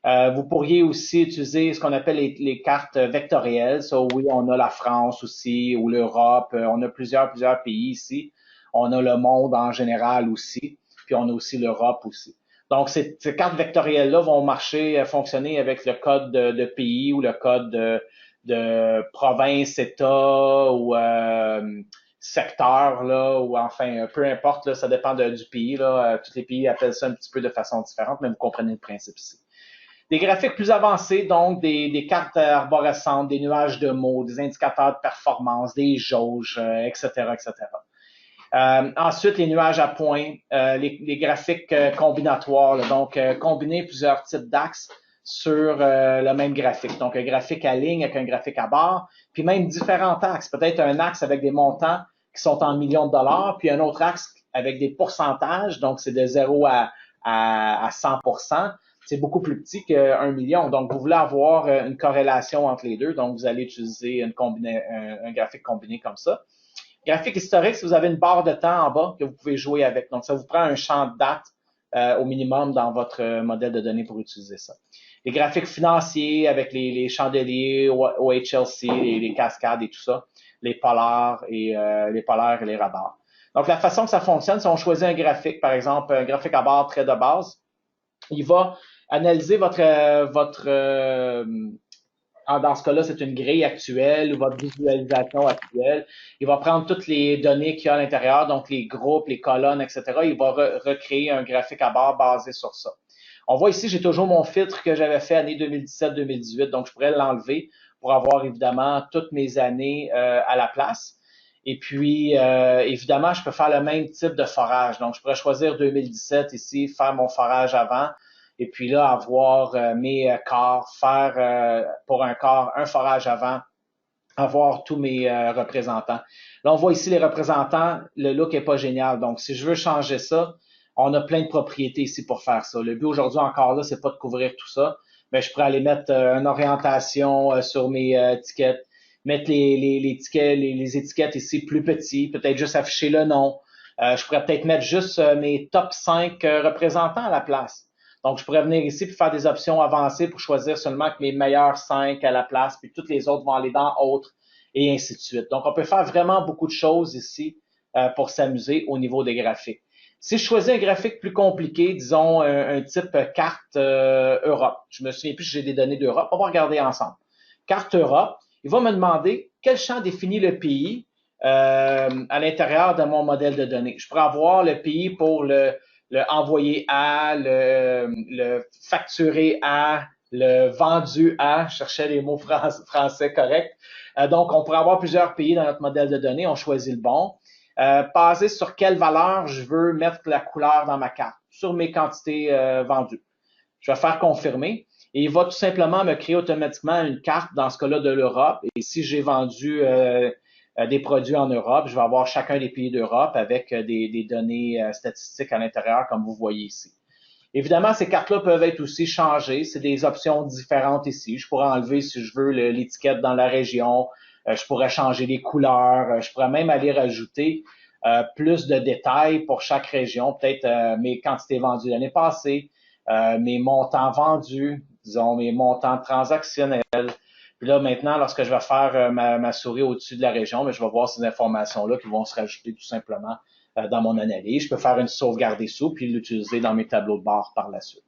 Vous pourriez aussi utiliser ce qu'on appelle les cartes vectorielles. Ça, oui, on a la France aussi, ou l'Europe, on a plusieurs pays ici. On a le monde en général aussi, puis on a aussi l'Europe aussi. Donc, ces cartes vectorielles-là vont fonctionner avec le code de pays ou le code de province, État ou secteur, là, ou enfin, peu importe, là, ça dépend du pays. Là. Tous les pays appellent ça un petit peu de façon différente, mais vous comprenez le principe ici. Des graphiques plus avancés, donc des cartes arborescentes, des nuages de mots, des indicateurs de performance, des jauges, etc., etc. Ensuite, les nuages à points, les graphiques combinatoires, là, donc combiner plusieurs types d'axes sur le même graphique. Donc, un graphique à ligne avec un graphique à barre, puis même différents axes. Peut-être un axe avec des montants qui sont en millions de dollars, puis un autre axe avec des pourcentages, donc c'est de 0 à 100%. C'est beaucoup plus petit qu'1 million. Donc, vous voulez avoir une corrélation entre les deux. Donc, vous allez utiliser un graphique combiné comme ça. Graphique historique, si vous avez une barre de temps en bas que vous pouvez jouer avec. Donc, ça vous prend un champ de date au minimum dans votre modèle de données pour utiliser ça. Les graphiques financiers avec les chandeliers, OHLC, les cascades et tout ça, les polaires et les radars. Donc, la façon que ça fonctionne, si on choisit un graphique, par exemple, un graphique à barre très de base, il va analyser dans ce cas-là, c'est une grille actuelle ou votre visualisation actuelle. Il va prendre toutes les données qu'il y a à l'intérieur, donc les groupes, les colonnes, etc. Il va recréer un graphique à barre basé sur ça. On voit ici, j'ai toujours mon filtre que j'avais fait année 2017-2018, donc je pourrais l'enlever pour avoir évidemment toutes mes années à la place. Et puis, évidemment, je peux faire le même type de forage. Donc, je pourrais choisir 2017 ici, faire mon forage avant. Et puis là, avoir mes corps, faire pour un corps un forage avant, avoir tous mes représentants. Là, on voit ici les représentants, le look est pas génial. Donc, si je veux changer ça, on a plein de propriétés ici pour faire ça. Le but aujourd'hui encore là, c'est pas de couvrir tout ça, mais je pourrais aller mettre une orientation sur mes étiquettes, mettre les étiquettes ici plus petits, peut-être juste afficher le nom. Je pourrais peut-être mettre juste mes top 5 représentants à la place. Donc, je pourrais venir ici puis faire des options avancées pour choisir seulement que mes meilleurs 5 à la place, puis toutes les autres vont aller dans autres et ainsi de suite. Donc, on peut faire vraiment beaucoup de choses ici pour s'amuser au niveau des graphiques. Si je choisis un graphique plus compliqué, disons un type carte Europe, je me souviens plus si j'ai des données d'Europe, on va regarder ensemble. Carte Europe, il va me demander quel champ définit le pays à l'intérieur de mon modèle de données. Je pourrais avoir le pays pour le envoyé à, le facturé à, le vendu à, je cherchais les mots français corrects. Donc, on pourrait avoir plusieurs pays dans notre modèle de données, on choisit le bon. Basé sur quelle valeur je veux mettre la couleur dans ma carte, sur mes quantités vendues. Je vais faire confirmer et il va tout simplement me créer automatiquement une carte, dans ce cas-là, de l'Europe. Et si j'ai vendu des produits en Europe, je vais avoir chacun des pays d'Europe avec des données statistiques à l'intérieur, comme vous voyez ici. Évidemment, ces cartes-là peuvent être aussi changées. C'est des options différentes ici. Je pourrais enlever, si je veux, l'étiquette dans la région. Je pourrais changer les couleurs. Je pourrais même aller rajouter plus de détails pour chaque région. Peut-être mes quantités vendues l'année passée, mes montants vendus, disons mes montants transactionnels. Puis là, maintenant, lorsque je vais faire ma souris au-dessus de la région, je vais voir ces informations-là qui vont se rajouter tout simplement dans mon analyse. Je peux faire une sauvegarde des sous puis l'utiliser dans mes tableaux de bord par la suite.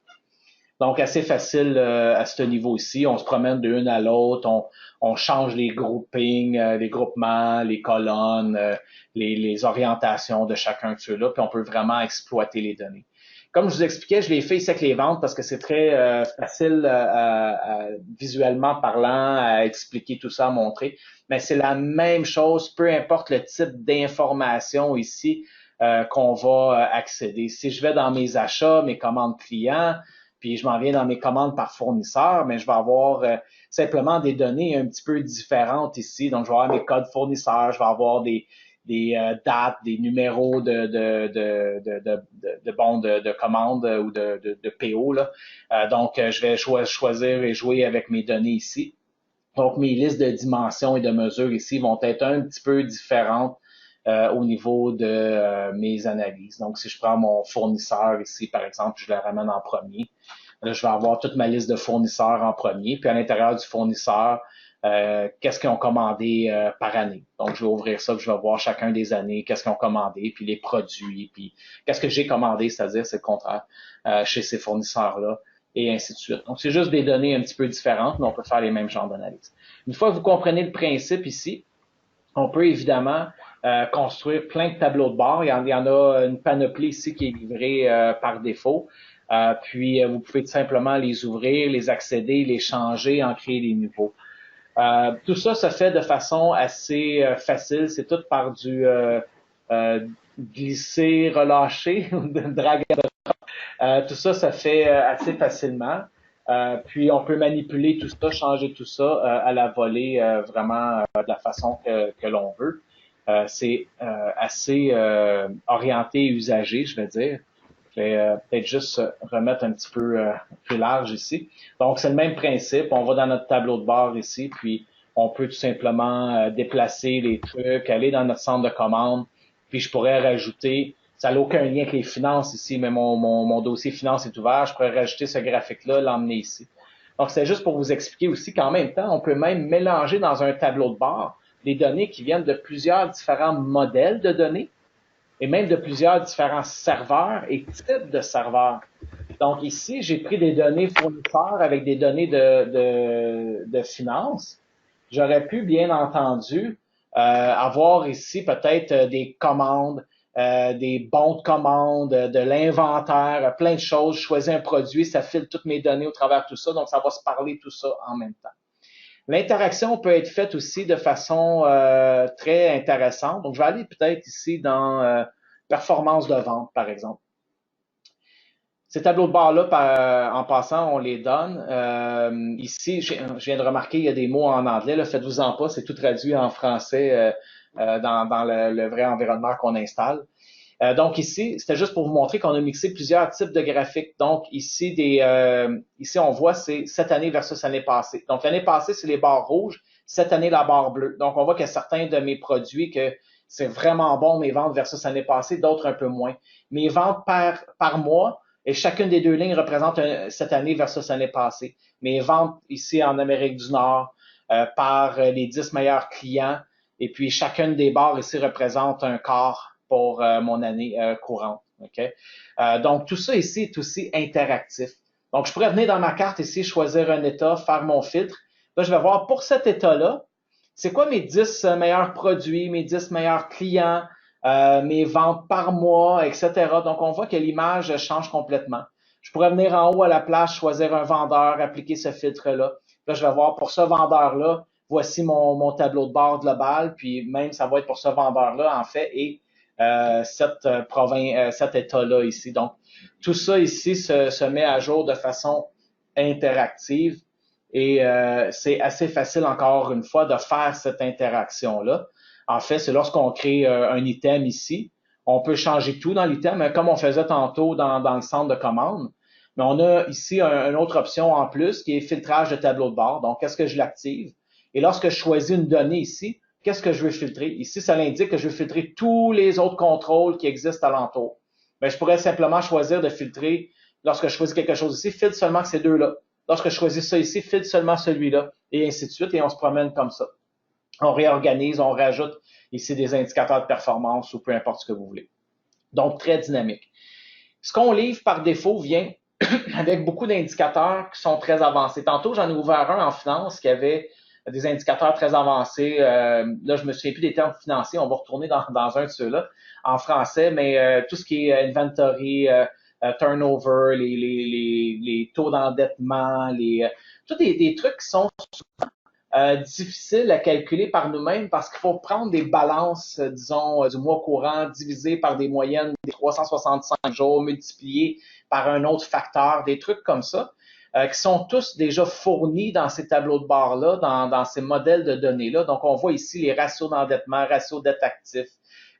Donc, assez facile à ce niveau-ci. On se promène de l'une à l'autre. On change les groupings, les groupements, les colonnes, les orientations de chacun de ceux-là. Puis on peut vraiment exploiter les données. Comme je vous expliquais, je l'ai fait ici avec les ventes parce que c'est très facile visuellement parlant à expliquer tout ça, à montrer. Mais c'est la même chose, peu importe le type d'information ici qu'on va accéder. Si je vais dans mes achats, mes commandes clients, puis je m'en viens dans mes commandes par fournisseur, mais je vais avoir simplement des données un petit peu différentes ici. Donc, je vais avoir mes codes fournisseurs, je vais avoir des dates, des numéros de bons de commande ou de PO. Là. Donc, je vais choisir et jouer avec mes données ici. Donc, mes listes de dimensions et de mesures ici vont être un petit peu différentes au niveau de mes analyses. Donc, si je prends mon fournisseur ici, par exemple, je le ramène en premier. Là, je vais avoir toute ma liste de fournisseurs en premier. Puis à l'intérieur du fournisseur, qu'est-ce qu'ils ont commandé par année. Donc, je vais ouvrir ça, puis je vais voir chacun des années, qu'est-ce qu'ils ont commandé, puis les produits, puis qu'est-ce que j'ai commandé, c'est-à-dire c'est le contraire, chez ces fournisseurs-là, et ainsi de suite. Donc, c'est juste des données un petit peu différentes, mais on peut faire les mêmes genres d'analyse. Une fois que vous comprenez le principe ici, on peut évidemment construire plein de tableaux de bord. Il y en a une panoplie ici qui est livrée par défaut. Puis, vous pouvez tout simplement les ouvrir, les accéder, les changer, en créer des nouveaux. Tout ça se fait de façon assez facile. C'est tout par du glisser, relâcher, drag and drop. Tout ça, ça fait assez facilement. Puis on peut manipuler tout ça, changer tout ça à la volée vraiment de la façon que l'on veut. C'est assez orienté et usagé, je vais dire. Je vais peut-être juste remettre un petit peu plus large ici. Donc, c'est le même principe. On va dans notre tableau de bord ici, puis on peut tout simplement déplacer les trucs, aller dans notre centre de commande, puis je pourrais rajouter, ça n'a aucun lien avec les finances ici, mais mon dossier finance est ouvert, je pourrais rajouter ce graphique-là, l'emmener ici. Donc, c'est juste pour vous expliquer aussi qu'en même temps, on peut même mélanger dans un tableau de bord des données qui viennent de plusieurs différents modèles de données, et même de plusieurs différents serveurs et types de serveurs. Donc ici, j'ai pris des données fournisseurs avec des données de finances. J'aurais pu, bien entendu, avoir ici peut-être des commandes, des bons de commande, de l'inventaire, plein de choses. Je choisis un produit, ça file toutes mes données au travers de tout ça, donc ça va se parler tout ça en même temps. L'interaction peut être faite aussi de façon très intéressante. Donc, je vais aller peut-être ici dans performance de vente, par exemple. Ces tableaux de bord-là, en passant, on les donne. Ici, je viens de remarquer, il y a des mots en anglais. Faites-vous-en pas, c'est tout traduit en français dans le vrai environnement qu'on installe. Donc ici, c'était juste pour vous montrer qu'on a mixé plusieurs types de graphiques. Donc ici, ici on voit c'est cette année versus l'année passée. Donc l'année passée, c'est les barres rouges. Cette année, la barre bleue. Donc on voit qu'il y a certains de mes produits que c'est vraiment bon, mes ventes versus l'année passée, d'autres un peu moins. Mes ventes par mois, et chacune des deux lignes représente cette année versus l'année passée. Mes ventes ici en Amérique du Nord par les 10 meilleurs clients. Et puis chacune des barres ici représente un quart pour mon année courante. Okay? Donc, tout ça ici est aussi interactif. Donc, je pourrais venir dans ma carte ici, choisir un état, faire mon filtre. Là, je vais voir pour cet état-là, c'est quoi mes 10 meilleurs produits, mes 10 meilleurs clients, mes ventes par mois, etc. Donc, on voit que l'image change complètement. Je pourrais venir en haut à la place, choisir un vendeur, appliquer ce filtre-là. Là, je vais voir pour ce vendeur-là, voici mon tableau de bord global, puis même ça va être pour ce vendeur-là, en fait, et cet état-là ici. Donc, tout ça ici se met à jour de façon interactive et c'est assez facile, encore une fois, de faire cette interaction-là. En fait, c'est lorsqu'on crée un item ici, on peut changer tout dans l'item, comme on faisait tantôt dans le centre de commande. Mais on a ici une autre option en plus qui est filtrage de tableau de bord. Donc, est-ce que je l'active? Et lorsque je choisis une donnée ici, qu'est-ce que je veux filtrer? Ici, ça l'indique que je veux filtrer tous les autres contrôles qui existent alentour. Mais je pourrais simplement choisir de filtrer, lorsque je choisis quelque chose ici, filtre seulement ces deux-là. Lorsque je choisis ça ici, filtre seulement celui-là, et ainsi de suite, et on se promène comme ça. On réorganise, on rajoute ici des indicateurs de performance ou peu importe ce que vous voulez. Donc, très dynamique. Ce qu'on livre par défaut vient avec beaucoup d'indicateurs qui sont très avancés. Tantôt, j'en ai ouvert un en finance qui avait des indicateurs très avancés. Là, je me souviens plus des termes financiers. On va retourner dans un de ceux-là en français, mais tout ce qui est inventory, turnover, les taux d'endettement, tous des trucs qui sont difficiles à calculer par nous-mêmes parce qu'il faut prendre des balances, disons, du mois courant divisé par des moyennes des 365 jours, multipliées par un autre facteur, des trucs comme ça, qui sont tous déjà fournis dans ces tableaux de bord-là, dans ces modèles de données-là. Donc, on voit ici les ratios d'endettement, ratios dette actif,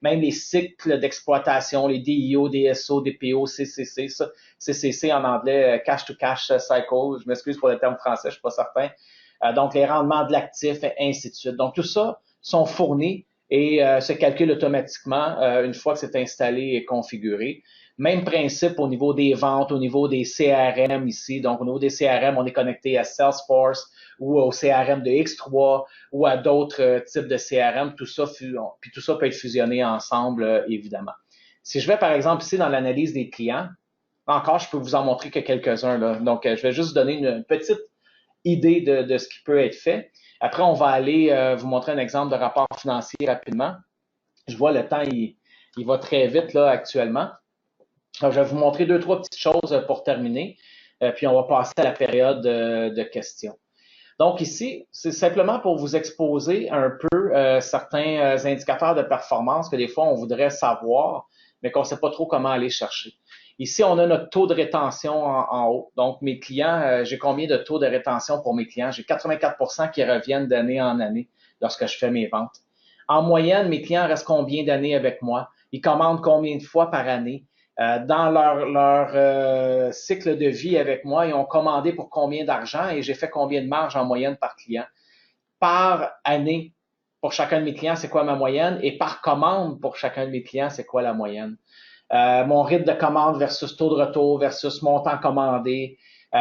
même les cycles d'exploitation, les DIO, DSO, DPO, CCC, ça, CCC en anglais, cash to cash cycle, je m'excuse pour le terme français, je suis pas certain. Donc, les rendements de l'actif, et ainsi de suite. Donc, tout ça sont fournis et se calculent automatiquement une fois que c'est installé et configuré. Même principe au niveau des ventes, au niveau des CRM ici. Donc, au niveau des CRM, on est connecté à Salesforce ou au CRM de X3 ou à d'autres types de CRM. Tout ça, puis tout ça peut être fusionné ensemble, évidemment. Si je vais, par exemple, ici dans l'analyse des clients, encore, je peux vous en montrer que quelques-uns, là. Donc, je vais juste donner une petite idée de ce qui peut être fait. Après, on va aller vous montrer un exemple de rapport financier rapidement. Je vois le temps, il va très vite là actuellement. Alors, je vais vous montrer deux, trois petites choses pour terminer. Puis, on va passer à la période de questions. Donc, ici, c'est simplement pour vous exposer un peu certains indicateurs de performance que des fois, on voudrait savoir, mais qu'on ne sait pas trop comment aller chercher. Ici, on a notre taux de rétention en haut. Donc, mes clients, j'ai combien de taux de rétention pour mes clients? J'ai 84% qui reviennent d'année en année lorsque je fais mes ventes. En moyenne, mes clients restent combien d'années avec moi? Ils commandent combien de fois par année? Dans leur cycle de vie avec moi, ils ont commandé pour combien d'argent et j'ai fait combien de marge en moyenne par client? Par année, pour chacun de mes clients, c'est quoi ma moyenne? Et par commande, pour chacun de mes clients, c'est quoi la moyenne? Mon rythme de commande versus taux de retour versus montant commandé,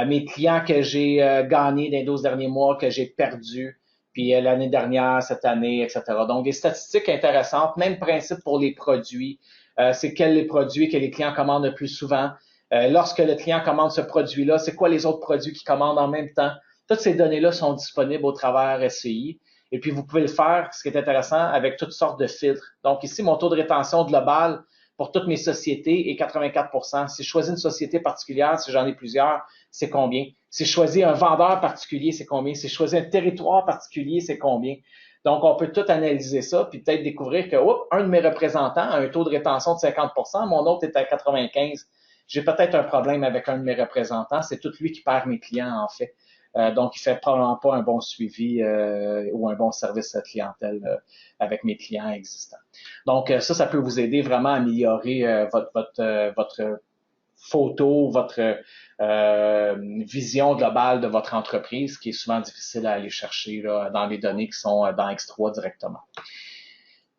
mes clients que j'ai gagnés dans les 12 derniers mois, que j'ai perdus, puis l'année dernière, cette année, etc. Donc, des statistiques intéressantes. Même principe pour les produits. C'est quels les produits que les clients commandent le plus souvent. Lorsque le client commande ce produit-là, c'est quoi les autres produits qu'il commande en même temps. Toutes ces données-là sont disponibles au travers SCI. Et puis, vous pouvez le faire, ce qui est intéressant, avec toutes sortes de filtres. Donc, ici, mon taux de rétention global pour toutes mes sociétés est 84%. Si je choisis une société particulière, si j'en ai plusieurs, c'est combien? Si je choisis un vendeur particulier, c'est combien? Si je choisis un territoire particulier, c'est combien? Donc, on peut tout analyser ça, puis peut-être découvrir que, un de mes représentants a un taux de rétention de 50%, mon autre est à 95%. J'ai peut-être un problème avec un de mes représentants. C'est tout lui qui perd mes clients, en fait. Donc, il fait probablement pas un bon suivi ou un bon service à clientèle avec mes clients existants. Donc, ça peut vous aider vraiment à améliorer votre photo, votre vision globale de votre entreprise, qui est souvent difficile à aller chercher là, dans les données qui sont dans X3 directement.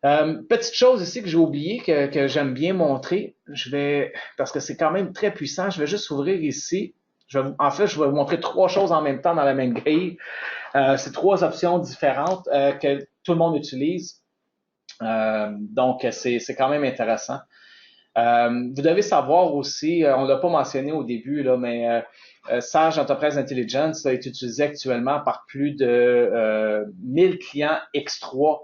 Petite chose ici que j'ai oublié, que j'aime bien montrer, parce que c'est quand même très puissant, je vais juste ouvrir ici. En fait, je vais vous montrer trois choses en même temps dans la même grille. C'est trois options différentes que tout le monde utilise. Donc, c'est quand même intéressant. Vous devez savoir aussi, on ne l'a pas mentionné au début, là, mais Sage Enterprise Intelligence est utilisé actuellement par plus de 1000 clients X3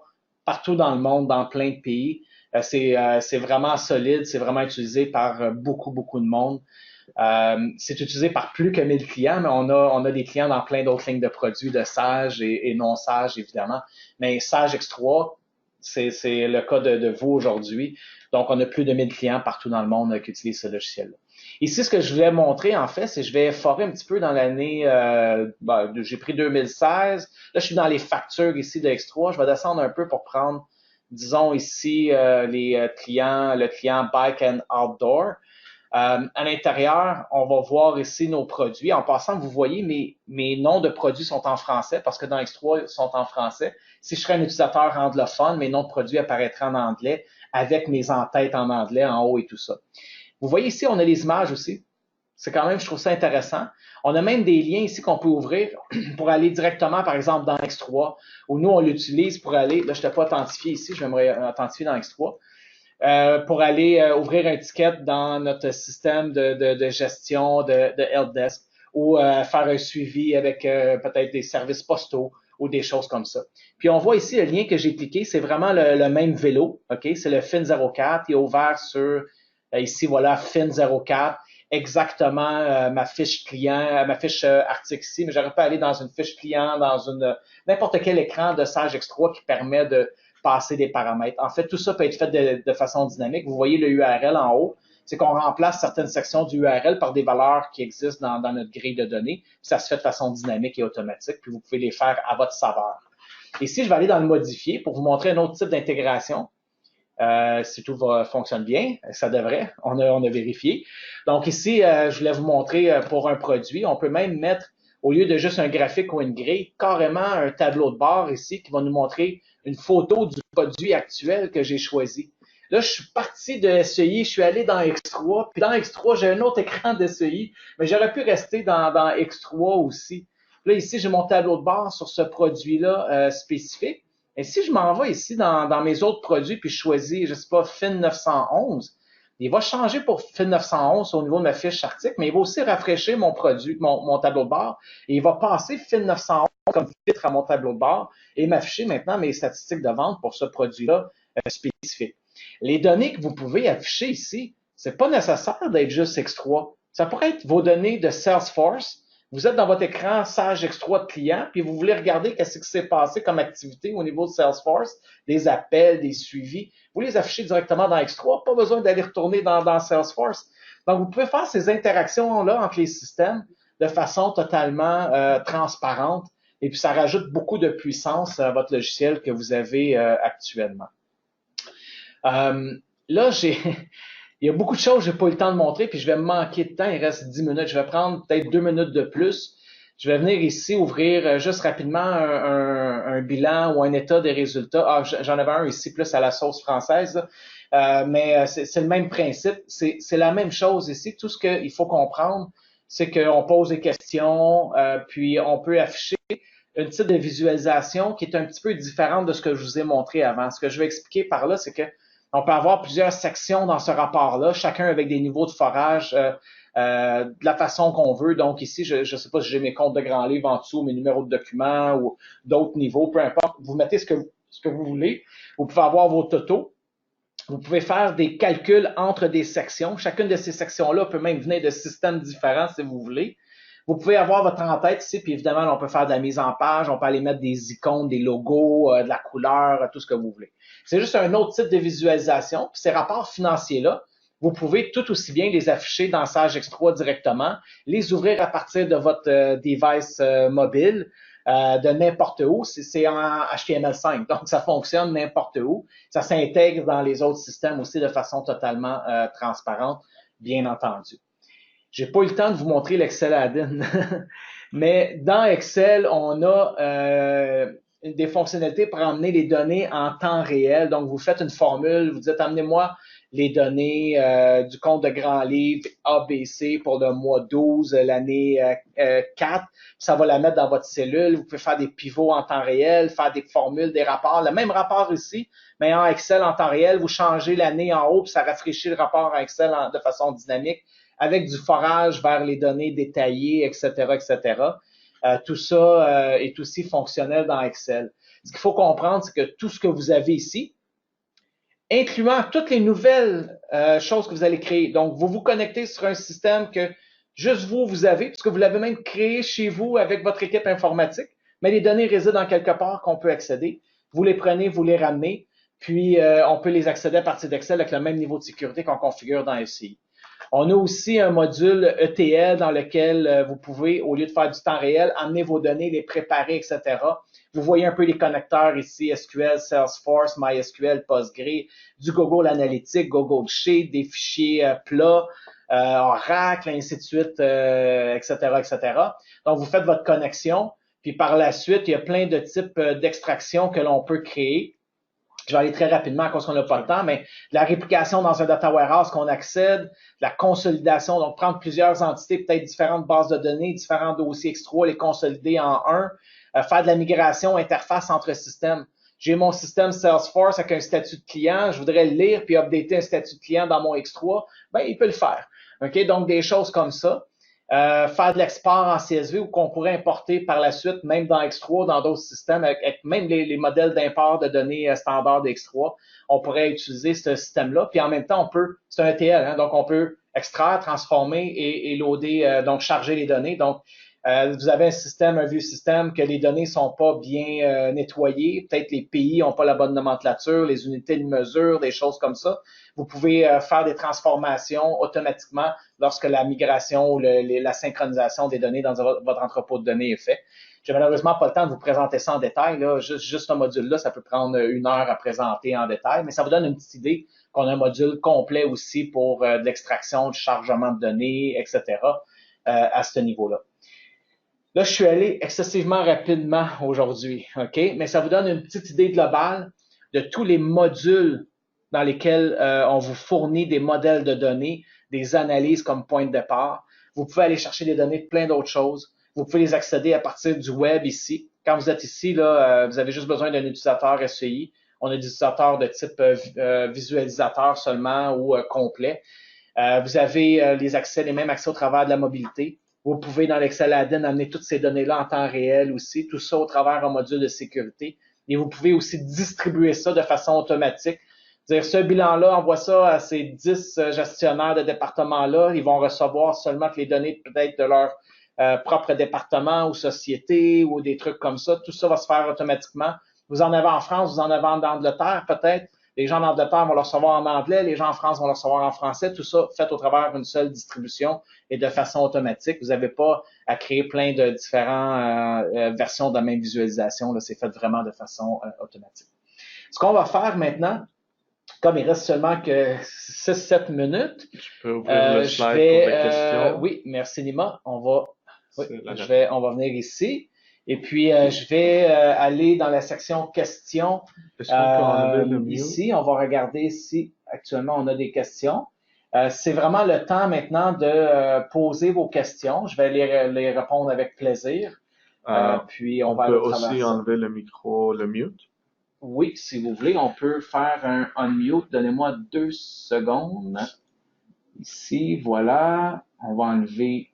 partout dans le monde, dans plein de pays. C'est vraiment solide, c'est vraiment utilisé par beaucoup, beaucoup de monde. C'est utilisé par plus que 1000 clients, mais on a des clients dans plein d'autres lignes de produits de Sage et non Sage, évidemment. Mais Sage X3, c'est le cas de vous aujourd'hui. Donc, on a plus de 1000 clients partout dans le monde qui utilisent ce logiciel-là. Ici, ce que je voulais montrer, en fait, c'est que je vais forer un petit peu dans l'année, j'ai pris 2016. Là, je suis dans les factures ici de X3. Je vais descendre un peu pour prendre, disons ici, le client Bike and Outdoor. À l'intérieur, on va voir ici nos produits. En passant, vous voyez, mes noms de produits sont en français parce que dans X3, ils sont en français. Si je serais un utilisateur anglophone, mes noms de produits apparaîtraient en anglais avec mes en-têtes en anglais en haut et tout ça. Vous voyez ici, on a les images aussi. C'est quand même, je trouve ça intéressant. On a même des liens ici qu'on peut ouvrir pour aller directement, par exemple, dans X3, où nous, on l'utilise pour aller, là, je n'étais pas authentifié ici, je vais me authentifier dans X3, pour aller ouvrir un ticket dans notre système de gestion de helpdesk ou faire un suivi avec peut-être des services postaux ou des choses comme ça. Puis on voit ici le lien que j'ai cliqué, c'est vraiment le même vélo, ok? C'est le Fin04, il est ouvert sur, ici, voilà, Fin04, exactement ma fiche client, ma fiche article ici, mais j'aurais pu aller dans une fiche client, dans n'importe quel écran de Sage X3 qui permet de passer des paramètres. En fait, tout ça peut être fait de façon dynamique. Vous voyez le URL en haut, c'est qu'on remplace certaines sections du URL par des valeurs qui existent dans notre grille de données. Puis ça se fait de façon dynamique et automatique, puis vous pouvez les faire à votre saveur. Ici, je vais aller dans le modifier pour vous montrer un autre type d'intégration. Si tout fonctionne bien, ça devrait, on a vérifié. Donc ici, je voulais vous montrer pour un produit, on peut même mettre, au lieu de juste un graphique ou une grille, carrément un tableau de bord ici qui va nous montrer une photo du produit actuel que j'ai choisi. Là, je suis parti de SEI, je suis allé dans X3, puis dans X3, j'ai un autre écran de SEI, mais j'aurais pu rester dans X3 aussi. Là, ici, j'ai mon tableau de bord sur ce produit-là spécifique. Et si je m'en vais ici dans mes autres produits, puis je choisis, je sais pas, Fin 911, il va changer pour Fin 911 au niveau de ma fiche article, mais il va aussi rafraîchir mon produit, mon tableau de bord, et il va passer Fin 911 comme titre à mon tableau de bord et m'afficher maintenant mes statistiques de vente pour ce produit-là spécifique. Les données que vous pouvez afficher ici, c'est pas nécessaire d'être juste X3. Ça pourrait être vos données de Salesforce. Vous êtes dans votre écran Sage X3 de client, puis vous voulez regarder qu'est-ce qui s'est passé comme activité au niveau de Salesforce, des appels, des suivis. Vous les affichez directement dans X3, pas besoin d'aller retourner dans Salesforce. Donc, vous pouvez faire ces interactions-là entre les systèmes de façon totalement transparente, et puis ça rajoute beaucoup de puissance à votre logiciel que vous avez actuellement. Là, il y a beaucoup de choses que j'ai pas eu le temps de montrer, puis je vais me manquer de temps. Il reste 10 minutes. Je vais prendre peut-être 2 minutes de plus. Je vais venir ici ouvrir juste rapidement un bilan ou un état des résultats. Ah, j'en avais un ici plus à la sauce française, mais c'est le même principe. C'est la même chose ici. Tout ce qu'il faut comprendre, c'est qu'on pose des questions, puis on peut afficher un type de visualisation qui est un petit peu différente de ce que je vous ai montré avant. Ce que je vais expliquer par là, c'est que on peut avoir plusieurs sections dans ce rapport-là, chacun avec des niveaux de forage de la façon qu'on veut. Donc ici, je ne sais pas si j'ai mes comptes de grands livres en dessous, mes numéros de documents ou d'autres niveaux, peu importe. Vous mettez ce que vous voulez. Vous pouvez avoir vos totaux. Vous pouvez faire des calculs entre des sections. Chacune de ces sections-là peut même venir de systèmes différents si vous voulez. Vous pouvez avoir votre en-tête ici, puis évidemment, là, on peut faire de la mise en page, on peut aller mettre des icônes, des logos, de la couleur, tout ce que vous voulez. C'est juste un autre type de visualisation. Puis ces rapports financiers-là, vous pouvez tout aussi bien les afficher dans Sage X3 directement, les ouvrir à partir de votre device mobile, de n'importe où. C'est en HTML5, donc ça fonctionne n'importe où. Ça s'intègre dans les autres systèmes aussi de façon totalement transparente, bien entendu. J'ai pas eu le temps de vous montrer l'Excel add-in, mais dans Excel, on a des fonctionnalités pour emmener les données en temps réel. Donc, vous faites une formule, vous dites, amenez-moi les données du compte de grand livre ABC pour le mois 12, l'année 4. Ça va la mettre dans votre cellule. Vous pouvez faire des pivots en temps réel, faire des formules, des rapports. Le même rapport ici, mais en Excel en temps réel, vous changez l'année en haut, puis ça rafraîchit le rapport en Excel de façon dynamique, avec du forage vers les données détaillées, etc., etc. Tout ça est aussi fonctionnel dans Excel. Ce qu'il faut comprendre, c'est que tout ce que vous avez ici, incluant toutes les nouvelles choses que vous allez créer. Donc, vous vous connectez sur un système que juste vous avez, parce que vous l'avez même créé chez vous avec votre équipe informatique, mais les données résident en quelque part qu'on peut accéder. Vous les prenez, vous les ramenez, puis on peut les accéder à partir d'Excel avec le même niveau de sécurité qu'on configure dans SCI. On a aussi un module ETL dans lequel vous pouvez, au lieu de faire du temps réel, amener vos données, les préparer, etc. Vous voyez un peu les connecteurs ici, SQL, Salesforce, MySQL, Postgre, du Google Analytics, Google Sheet, des fichiers plats, Oracle, ainsi de suite, etc., etc. Donc, vous faites votre connexion, puis par la suite, il y a plein de types d'extraction que l'on peut créer. Je vais aller très rapidement à cause qu'on n'a pas le temps, mais la réplication dans un data warehouse qu'on accède, la consolidation, donc prendre plusieurs entités, peut-être différentes bases de données, différents dossiers X3, les consolider en un, faire de la migration interface entre systèmes. J'ai mon système Salesforce avec un statut de client, je voudrais le lire puis updater un statut de client dans mon X3, ben il peut le faire. OK, donc des choses comme ça. Faire de l'export en CSV ou qu'on pourrait importer par la suite, même dans X3, dans d'autres systèmes, avec même les modèles d'import de données standards d'X3, on pourrait utiliser ce système-là. Puis en même temps, c'est un ETL, hein, donc on peut extraire, transformer et loader, donc charger les données. Donc, vous avez un vieux système que les données sont pas bien nettoyées, peut-être les pays n'ont pas la bonne nomenclature, les unités de mesure, des choses comme ça. Vous pouvez faire des transformations automatiquement lorsque la migration ou la synchronisation des données dans votre entrepôt de données est fait. J'ai malheureusement pas le temps de vous présenter ça en détail. Là. Juste ce module-là, ça peut prendre 1 heure à présenter en détail, mais ça vous donne une petite idée qu'on a un module complet aussi pour de l'extraction, du chargement de données, etc. À ce niveau-là. Là, je suis allé excessivement rapidement aujourd'hui, OK? Mais ça vous donne une petite idée globale de tous les modules dans lesquels on vous fournit des modèles de données, des analyses comme point de départ. Vous pouvez aller chercher des données de plein d'autres choses. Vous pouvez les accéder à partir du web ici. Quand vous êtes ici, là, vous avez juste besoin d'un utilisateur SEI. On a des utilisateurs de type visualisateur seulement ou complet. Vous avez les mêmes accès au travers de la mobilité. Vous pouvez, dans l'Excel Add-in, amener toutes ces données-là en temps réel aussi, tout ça au travers d'un module de sécurité. Et vous pouvez aussi distribuer ça de façon automatique. C'est-à-dire, ce bilan-là, envoie ça à ces 10 gestionnaires de départements-là. Ils vont recevoir seulement que les données peut-être de leur propre département ou société ou des trucs comme ça. Tout ça va se faire automatiquement. Vous en avez en France, vous en avez en Angleterre peut-être. Les gens d'Angleterre vont le recevoir en anglais, les gens en France vont le recevoir en français. Tout ça fait au travers d'une seule distribution et de façon automatique. Vous n'avez pas à créer plein de différentes versions de la même visualisation. Là, c'est fait vraiment de façon automatique. Ce qu'on va faire maintenant, comme il reste seulement que 6-7 minutes, je peux ouvrir le slide pour les questions. Oui, merci Nima. On va venir ici. Et puis, je vais aller dans la section questions. Ici, on va regarder si actuellement on a des questions. C'est vraiment le temps maintenant de poser vos questions. Je vais les répondre avec plaisir. Puis, on va peut aussi enlever le micro, le mute. Oui, si vous voulez, on peut faire un unmute. Donnez-moi 2 secondes. Ici, voilà. On va enlever.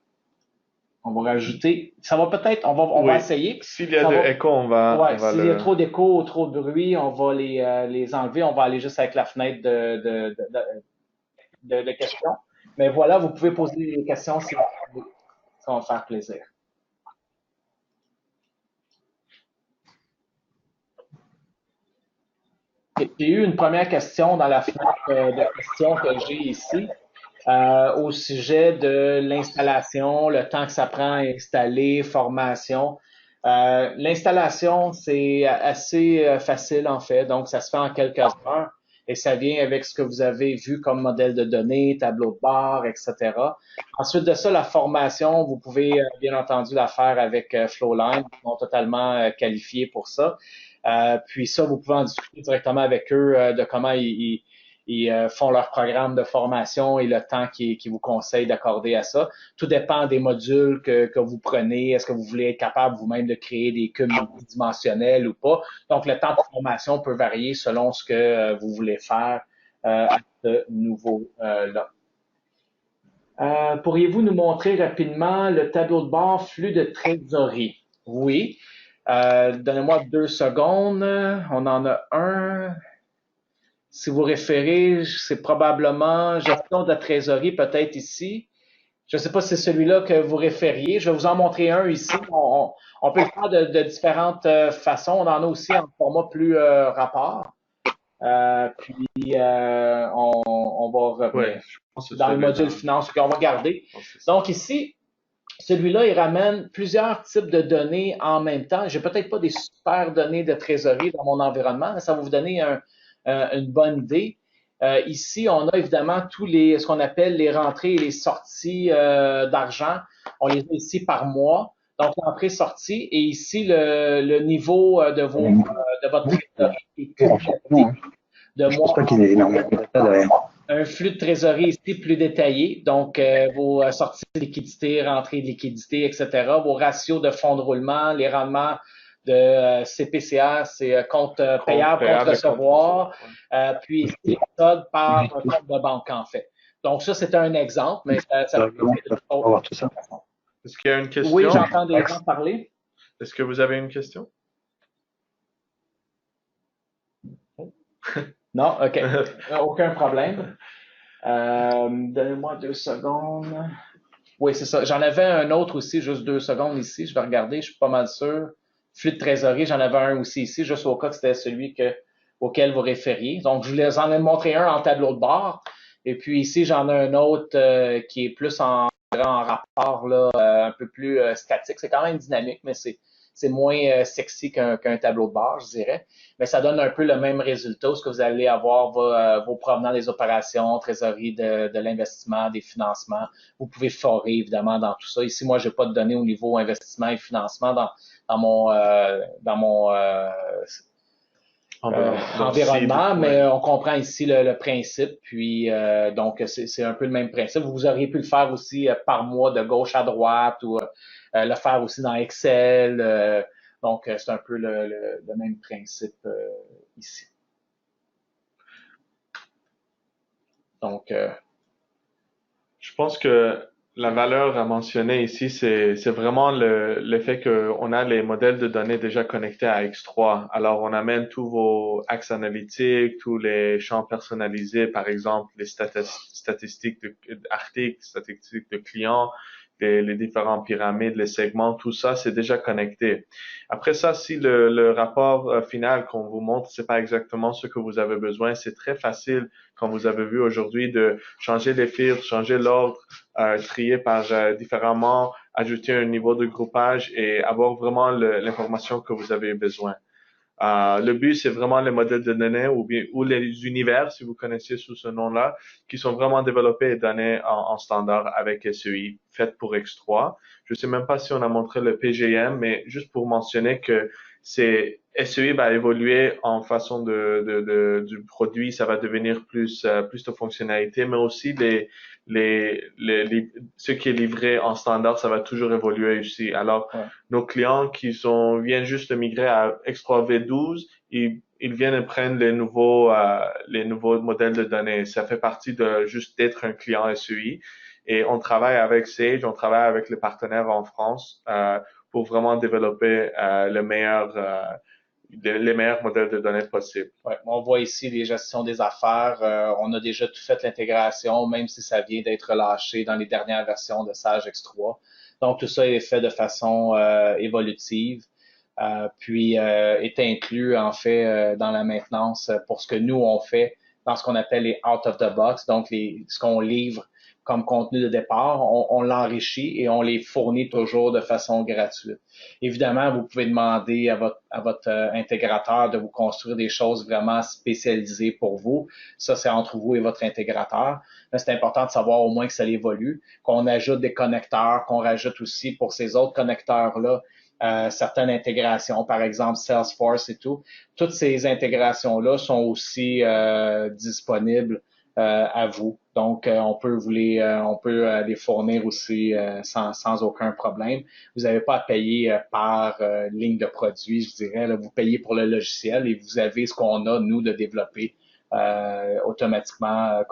On va rajouter. Ça va peut-être, on va essayer. S'il y a de l'écho, on va s'il y a trop d'écho ou trop de bruit, on va les enlever. On va aller juste avec la fenêtre de questions. Mais voilà, vous pouvez poser des questions si vous voulez. Ça va me faire plaisir. J'ai eu une première question dans la fenêtre de questions que j'ai ici. Au sujet de l'installation, le temps que ça prend à installer, formation. L'installation, c'est assez facile en fait, donc ça se fait en quelques heures et ça vient avec ce que vous avez vu comme modèle de données, tableau de bord, etc. Ensuite de ça, la formation, vous pouvez bien entendu la faire avec Flowline, ils sont totalement qualifiés pour ça. Puis ça, vous pouvez en discuter directement avec eux de comment ils font leur programme de formation et le temps qu'ils vous conseillent d'accorder à ça. Tout dépend des modules que vous prenez. Est-ce que vous voulez être capable vous-même de créer des cubes multidimensionnels ou pas? Donc, le temps de formation peut varier selon ce que vous voulez faire à ce niveau-là. Pourriez-vous nous montrer rapidement le tableau de bord flux de trésorerie? Oui. Donnez-moi 2 secondes. On en a un. Si vous référez, c'est probablement gestion de la trésorerie, peut-être ici. Je ne sais pas si c'est celui-là que vous référiez. Je vais vous en montrer un ici. On peut le faire de différentes façons. On en a aussi en format plus rapport. Puis, on va revenir dans le module finance. On va garder. Donc ici, celui-là, il ramène plusieurs types de données en même temps. J'ai peut-être pas des super données de trésorerie dans mon environnement, mais ça va vous donner une bonne idée. Ici, on a évidemment ce qu'on appelle les rentrées et les sorties d'argent. On les a ici par mois. Donc, entrée-sortie. Et ici, le niveau de votre trésorerie est plus détaillé de mois un flux de trésorerie ici plus détaillé. Donc, vos sorties de liquidité, rentrées de liquidité, etc. Vos ratios de fonds de roulement, les rendements de CPCR, c'est compte payable, compte recevoir, puis ici, les soldes par un compte de banque, en fait. Donc, ça, c'est un exemple, mais ça peut être avoir tout ça. Est-ce qu'il y a une question? Oui, j'entends des gens parler. Est-ce que vous avez une question? Non? OK. Aucun problème. Donnez-moi 2 secondes. Oui, c'est ça. J'en avais un autre aussi, juste 2 secondes ici. Je vais regarder, je suis pas mal sûr. Flux de trésorerie, j'en avais un aussi ici, juste au cas que c'était celui auquel vous référiez. Donc, je vous en ai montré un en tableau de bord. Et puis ici, j'en ai un autre qui est plus en rapport, là, un peu plus statique. C'est quand même dynamique, mais c'est moins sexy qu'un tableau de bord, je dirais. Mais ça donne un peu le même résultat, ce que vous allez avoir vos provenants des opérations, trésorerie de l'investissement, des financements. Vous pouvez forer, évidemment, dans tout ça. Ici, moi, j'ai pas de données au niveau investissement et financement dans mon environnement, mais on comprend ici le principe. Puis donc c'est un peu le même principe. Vous auriez pu le faire aussi par mois de gauche à droite ou le faire aussi dans Excel. Donc c'est un peu le même principe ici. Donc je pense que la valeur à mentionner ici, c'est vraiment le fait qu'on a les modèles de données déjà connectés à X3. Alors, on amène tous vos axes analytiques, tous les champs personnalisés, par exemple, les statistiques d'articles, statistiques de clients, les différentes pyramides, les segments, tout ça, c'est déjà connecté. Après ça, si le rapport final qu'on vous montre, c'est pas exactement ce que vous avez besoin, c'est très facile, comme vous avez vu aujourd'hui, de changer les filtres, changer l'ordre, trier par différemment, ajouter un niveau de groupage et avoir vraiment l'information que vous avez besoin. Le but, c'est vraiment les modèles de données ou les univers, si vous connaissez sous ce nom-là, qui sont vraiment développés et donnés en standard avec SEI, fait pour X3. Je sais même pas si on a montré le PGM, mais juste pour mentionner que SEI va évoluer en façon du produit, ça va devenir plus de fonctionnalités, mais aussi ce qui est livré en standard, ça va toujours évoluer aussi. Alors, nos clients viennent juste de migrer à X3 V12, ils viennent prendre les nouveaux modèles de données. Ça fait partie de juste d'être un client SEI. Et on travaille avec Sage, on travaille avec les partenaires en France pour vraiment développer les meilleurs modèles de données possibles. Ouais, on voit ici les gestions des affaires. On a déjà tout fait l'intégration, même si ça vient d'être lâché dans les dernières versions de Sage X3. Donc, tout ça est fait de façon évolutive, puis est inclus, en fait, dans la maintenance pour ce que nous, on fait dans ce qu'on appelle les out of the box, donc ce qu'on livre comme contenu de départ, on l'enrichit et on les fournit toujours de façon gratuite. Évidemment, vous pouvez demander à votre intégrateur de vous construire des choses vraiment spécialisées pour vous. Ça, c'est entre vous et votre intégrateur. Mais c'est important de savoir au moins que ça évolue, qu'on ajoute des connecteurs, qu'on rajoute aussi pour ces autres connecteurs-là certaines intégrations, par exemple Salesforce et tout. Toutes ces intégrations-là sont aussi disponibles à vous. Donc, on peut les fournir aussi sans aucun problème. Vous n'avez pas à payer par ligne de produit, je dirais. Là, vous payez pour le logiciel et vous avez ce qu'on a, nous, de développer automatiquement,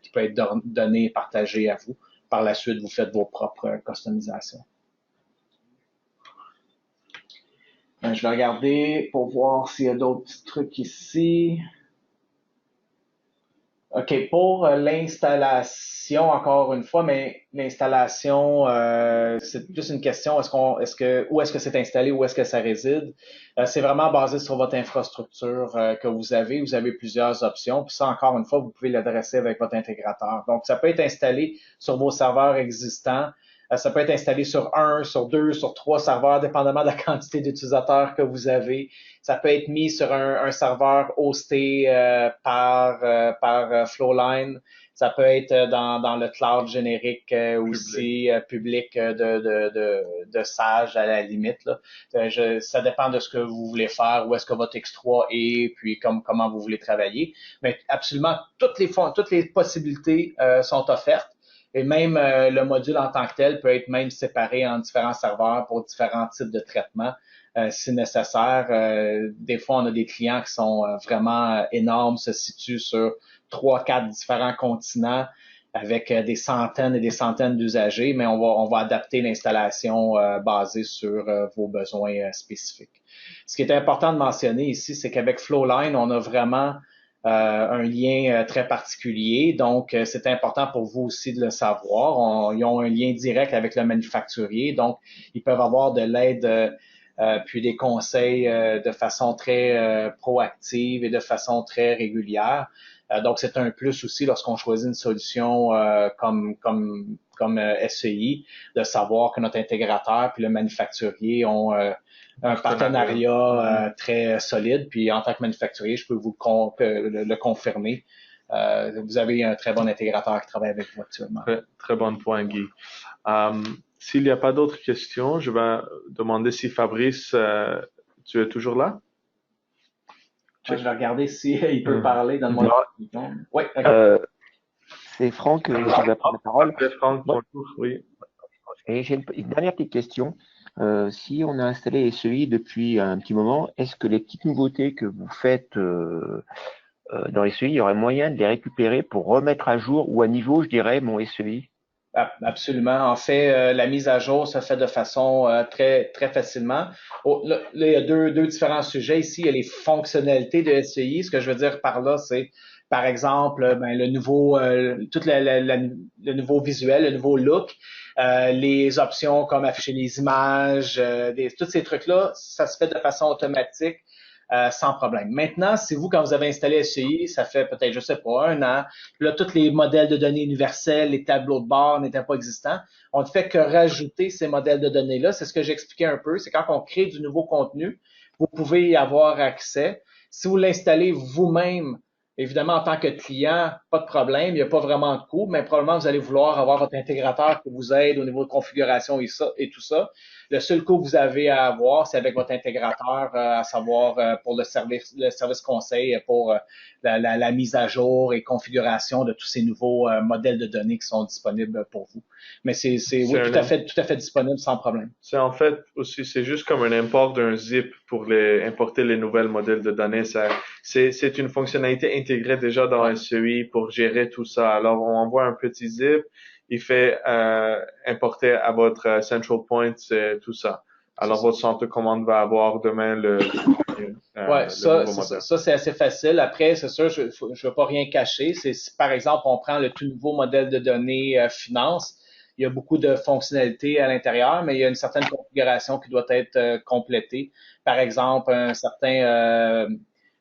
qui peut être donné et partagé à vous. Par la suite, vous faites vos propres customisations. Je vais regarder pour voir s'il y a d'autres petits trucs ici. OK, pour l'installation, encore une fois, mais l'installation, c'est plus une question, où est-ce que c'est installé, où est-ce que ça réside? C'est vraiment basé sur votre infrastructure que vous avez. Vous avez plusieurs options. Puis ça, encore une fois, vous pouvez l'adresser avec votre intégrateur. Donc, ça peut être installé sur vos serveurs existants Ça peut être installé sur 1, sur 2, sur 3 serveurs, dépendamment de la quantité d'utilisateurs que vous avez. Ça peut être mis sur un serveur hosté par Flowline. Ça peut être dans le cloud générique aussi public de Sage à la limite. Là. Ça dépend de ce que vous voulez faire, où est-ce que votre X3 est, puis comment vous voulez travailler. Mais absolument, toutes les possibilités sont offertes. Et même le module en tant que tel peut être même séparé en différents serveurs pour différents types de traitements si nécessaire. Des fois, on a des clients qui sont vraiment énormes, se situent sur 3-4 différents continents avec des centaines et des centaines d'usagers, mais on va adapter l'installation basée sur vos besoins spécifiques. Ce qui est important de mentionner ici, c'est qu'avec Flowline, on a vraiment un lien très particulier. Donc, c'est important pour vous aussi de le savoir. Ils ont un lien direct avec le manufacturier. Donc, ils peuvent avoir de l'aide puis des conseils de façon très proactive et de façon très régulière. Donc, c'est un plus aussi lorsqu'on choisit une solution comme SEI, de savoir que notre intégrateur puis le manufacturier ont un partenariat très solide. Puis en tant que manufacturier, je peux vous le confirmer. Vous avez un très bon intégrateur qui travaille avec vous actuellement. Très, très bon point, Guy. S'il n'y a pas d'autres questions, je vais demander si Fabrice, tu es toujours là? Je vais regarder s'il peut parler. Donne-moi Oui, c'est Franck qui va prendre la parole. Franck, bonjour, oui. Et j'ai une dernière petite question. Si on a installé SEI depuis un petit moment, est-ce que les petites nouveautés que vous faites dans SEI, il y aurait moyen de les récupérer pour remettre à jour ou à niveau, je dirais, mon SEI? Absolument. En fait, la mise à jour se fait de façon très très facilement. Là, il y a deux différents sujets ici. Il y a les fonctionnalités de SEI. Ce que je veux dire par là, c'est par exemple le nouveau le nouveau visuel, le nouveau look, les options comme afficher les images, tous ces trucs-là, ça se fait de façon automatique. Sans problème. Maintenant, si vous, quand vous avez installé SEI, ça fait peut-être, je sais pas, 1 an, puis là, tous les modèles de données universels, les tableaux de bord n'étaient pas existants, on ne fait que rajouter ces modèles de données-là. C'est ce que j'expliquais un peu. C'est quand on crée du nouveau contenu, vous pouvez y avoir accès. Si vous l'installez vous-même, évidemment, en tant que client, pas de problème, il n'y a pas vraiment de coût, mais probablement, vous allez vouloir avoir votre intégrateur qui vous aide au niveau de configuration et tout ça. Le seul coût que vous avez à avoir, c'est avec votre intégrateur, à savoir pour le service conseil, pour la mise à jour et configuration de tous ces nouveaux modèles de données qui sont disponibles pour vous. Mais c'est oui, tout à fait disponible sans problème. C'est en fait aussi, c'est juste comme un import d'un zip pour importer les nouvelles modèles de données. C'est une fonctionnalité intégrée déjà dans SEI pour gérer tout ça. Alors, on envoie un petit zip. Il fait importer à votre Central Point tout ça. Alors, votre centre de commande va avoir demain le nouveau modèle. Ça, c'est assez facile. Après, c'est sûr, je ne veux pas rien cacher. Si, par exemple, on prend le tout nouveau modèle de données finance, il y a beaucoup de fonctionnalités à l'intérieur, mais il y a une certaine configuration qui doit être complétée. Par exemple, un certain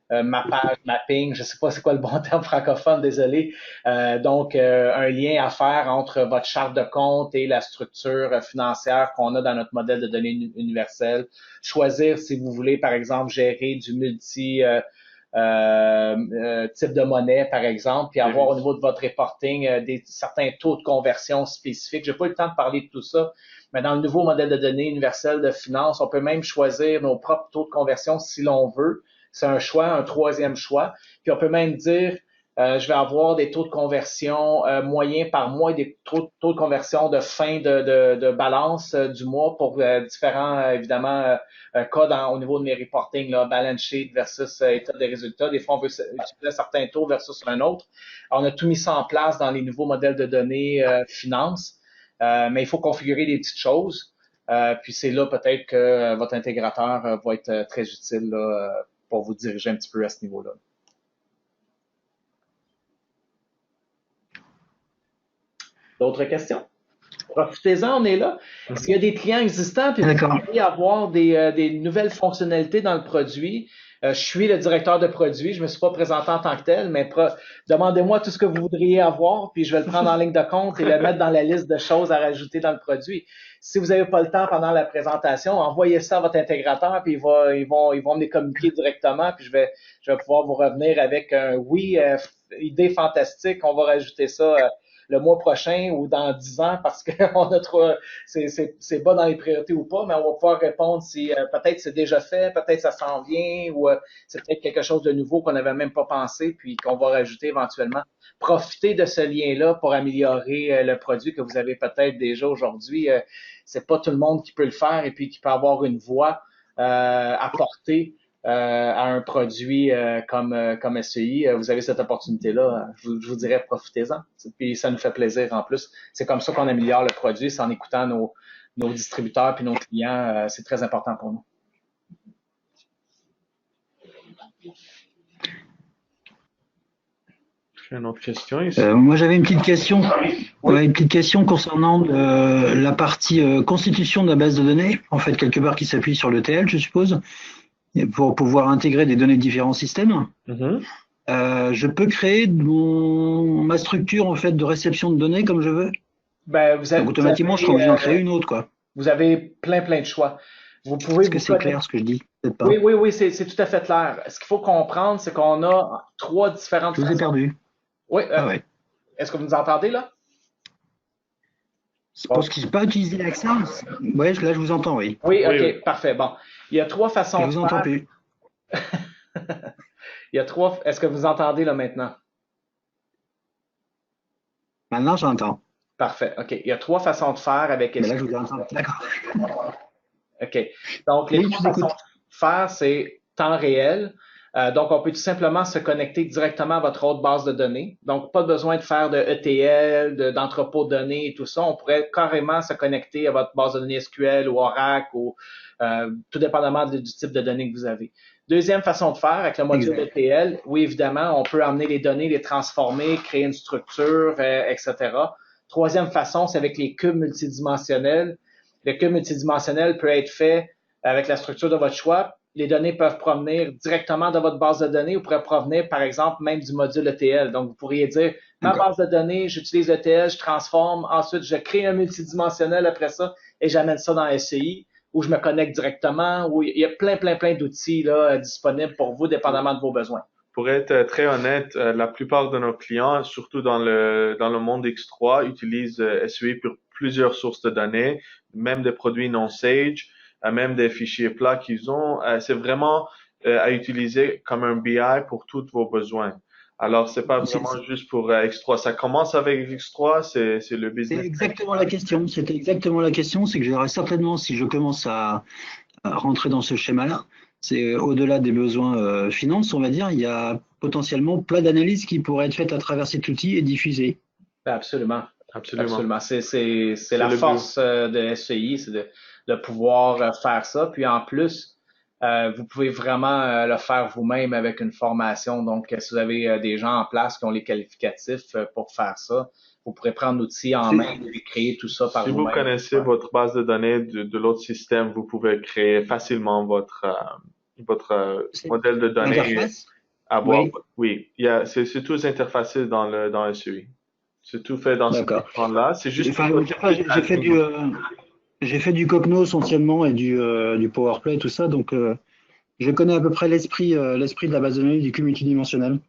mapping, je sais pas c'est quoi le bon terme francophone, désolé. Donc, un lien à faire entre votre charte de compte et la structure financière qu'on a dans notre modèle de données universel. Choisir si vous voulez, par exemple, gérer du multi type de monnaie, par exemple, puis avoir au niveau de votre reporting certains taux de conversion spécifiques. J'ai pas eu le temps de parler de tout ça, mais dans le nouveau modèle de données universel de finance, on peut même choisir nos propres taux de conversion si l'on veut. C'est un choix, un troisième choix. Puis on peut même dire, je vais avoir des taux de conversion moyens par mois, des taux de conversion de fin de balance du mois pour différents, évidemment, cas au niveau de mes reporting, là, balance sheet versus état des résultats. Des fois, on veut utiliser certains taux versus un autre. Alors, on a tout mis ça en place dans les nouveaux modèles de données finance, mais il faut configurer des petites choses. Puis c'est là peut-être que votre intégrateur va être très utile là, pour vous diriger un petit peu à ce niveau-là. D'autres questions? Profitez-en, on est là. S'il y a des clients existants, puis vous voulez avoir des nouvelles fonctionnalités dans le produit, je suis le directeur de produit, je me suis pas présenté en tant que tel, mais demandez-moi tout ce que vous voudriez avoir, puis je vais le prendre en ligne de compte et le mettre dans la liste de choses à rajouter dans le produit. Si vous n'avez pas le temps pendant la présentation, envoyez ça à votre intégrateur, puis ils vont me les communiquer directement, puis je vais pouvoir vous revenir avec un oui, idée fantastique, on va rajouter ça le mois prochain ou dans 10 ans parce que on a trop, c'est bas dans les priorités ou pas, mais on va pouvoir répondre si peut-être c'est déjà fait, peut-être ça s'en vient ou c'est peut-être quelque chose de nouveau qu'on n'avait même pas pensé puis qu'on va rajouter éventuellement. Profitez de ce lien-là pour améliorer le produit que vous avez peut-être déjà aujourd'hui. C'est pas tout le monde qui peut le faire et puis qui peut avoir une voix à porter à un produit comme SEI, vous avez cette opportunité-là, je vous dirais profitez-en. Puis ça nous fait plaisir en plus. C'est comme ça qu'on améliore le produit, c'est en écoutant nos distributeurs puis nos clients. C'est très important pour nous. Une autre question ici. Moi, j'avais une petite question. Ouais, une petite question concernant la partie constitution de la base de données, en fait, quelque part qui s'appuie sur l'ETL, je suppose, pour pouvoir intégrer des données de différents systèmes. Je peux créer ma structure en fait de réception de données comme je veux. Ben, donc automatiquement, je serai obligé d'en créer une autre, quoi. Vous avez plein de choix. Vous pouvez. Est-ce que c'est clair ce que je dis? Peut-être pas. Oui, c'est tout à fait clair. Ce qu'il faut comprendre, c'est qu'on a 3 différentes façons. Je vous ai perdu. Oui. Ouais. Est-ce que vous nous entendez là? C'est parce que je n'ai pas utilisé l'accent. Oui, là, je vous entends, oui. Oui, OK, parfait. Bon. Il y a 3 façons de faire. Je vous entends plus. Il y a 3. Est-ce que vous entendez là maintenant? Maintenant, j'entends. Parfait. OK. Il y a 3 façons de faire avec Mais là, je vous entends. D'accord. OK. Donc, les 3 façons de faire, c'est temps réel. Donc, on peut tout simplement se connecter directement à votre autre base de données. Donc, pas besoin de faire de ETL, d'entrepôt de données et tout ça. On pourrait carrément se connecter à votre base de données SQL ou Oracle ou tout dépendamment du type de données que vous avez. Deuxième façon de faire avec le module ETL, oui, évidemment, on peut amener les données, les transformer, créer une structure, etc. Troisième façon, c'est avec les cubes multidimensionnels. Le cube multidimensionnel peut être fait avec la structure de votre choix. Les données peuvent provenir directement de votre base de données ou pourraient provenir, par exemple, même du module ETL. Donc, vous pourriez dire, ma base de données, j'utilise ETL, je transforme, ensuite, je crée un multidimensionnel après ça et j'amène ça dans SEI ou je me connecte directement. Ou il y a plein d'outils là, disponibles pour vous, dépendamment de vos besoins. Pour être très honnête, la plupart de nos clients, surtout dans le monde X3, utilisent SEI pour plusieurs sources de données, même des produits non Sage, même des fichiers plats qu'ils ont. C'est vraiment à utiliser comme un BI pour tous vos besoins. Alors, c'est pas vraiment juste pour X3. Ça commence avec X3, c'est le business. C'est exactement la question. C'était exactement la question. C'est que j'aurais certainement, si je commence à rentrer dans ce schéma-là, c'est au-delà des besoins finances, on va dire, il y a potentiellement plein d'analyses qui pourraient être faites à travers cet outil et diffusées. Absolument. C'est la force de SEI, c'est de pouvoir faire ça. Puis en plus, vous pouvez vraiment le faire vous-même avec une formation. Donc, si vous avez des gens en place qui ont les qualificatifs pour faire ça, vous pourrez prendre l'outil en main et créer tout ça par vous-même. Si vous connaissez votre base de données de l'autre système, vous pouvez créer facilement votre modèle de données. Oui, c'est tout interfacé dans SEI. C'est tout fait dans ce plan-là. C'est juste. J'ai fait du Cognos anciennement et du PowerPlay, tout ça, donc je connais à peu près l'esprit de la base de données du cube multidimensionnel.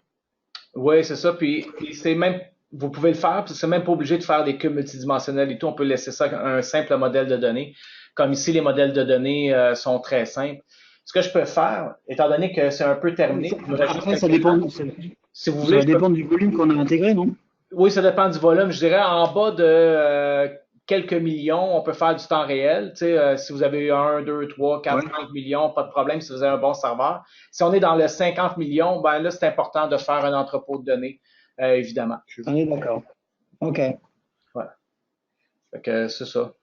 Oui, c'est ça. Puis c'est même, vous pouvez le faire, puis c'est même pas obligé de faire des cubes multidimensionnels et tout. On peut laisser ça un simple modèle de données. Comme ici, les modèles de données sont très simples. Ce que je peux faire, étant donné que c'est un peu terminé, après, ça dépend. Si vous voulez, ça dépend du volume qu'on a intégré, non? Oui, ça dépend du volume. Je dirais en bas de quelques millions, on peut faire du temps réel. Tu sais, si vous avez 1, 2, 3, 4, 5 millions, pas de problème si vous avez un bon serveur. Si on est dans le 50 millions, ben là, c'est important de faire un entrepôt de données, évidemment. On est d'accord. OK. Ouais. Fait que c'est ça.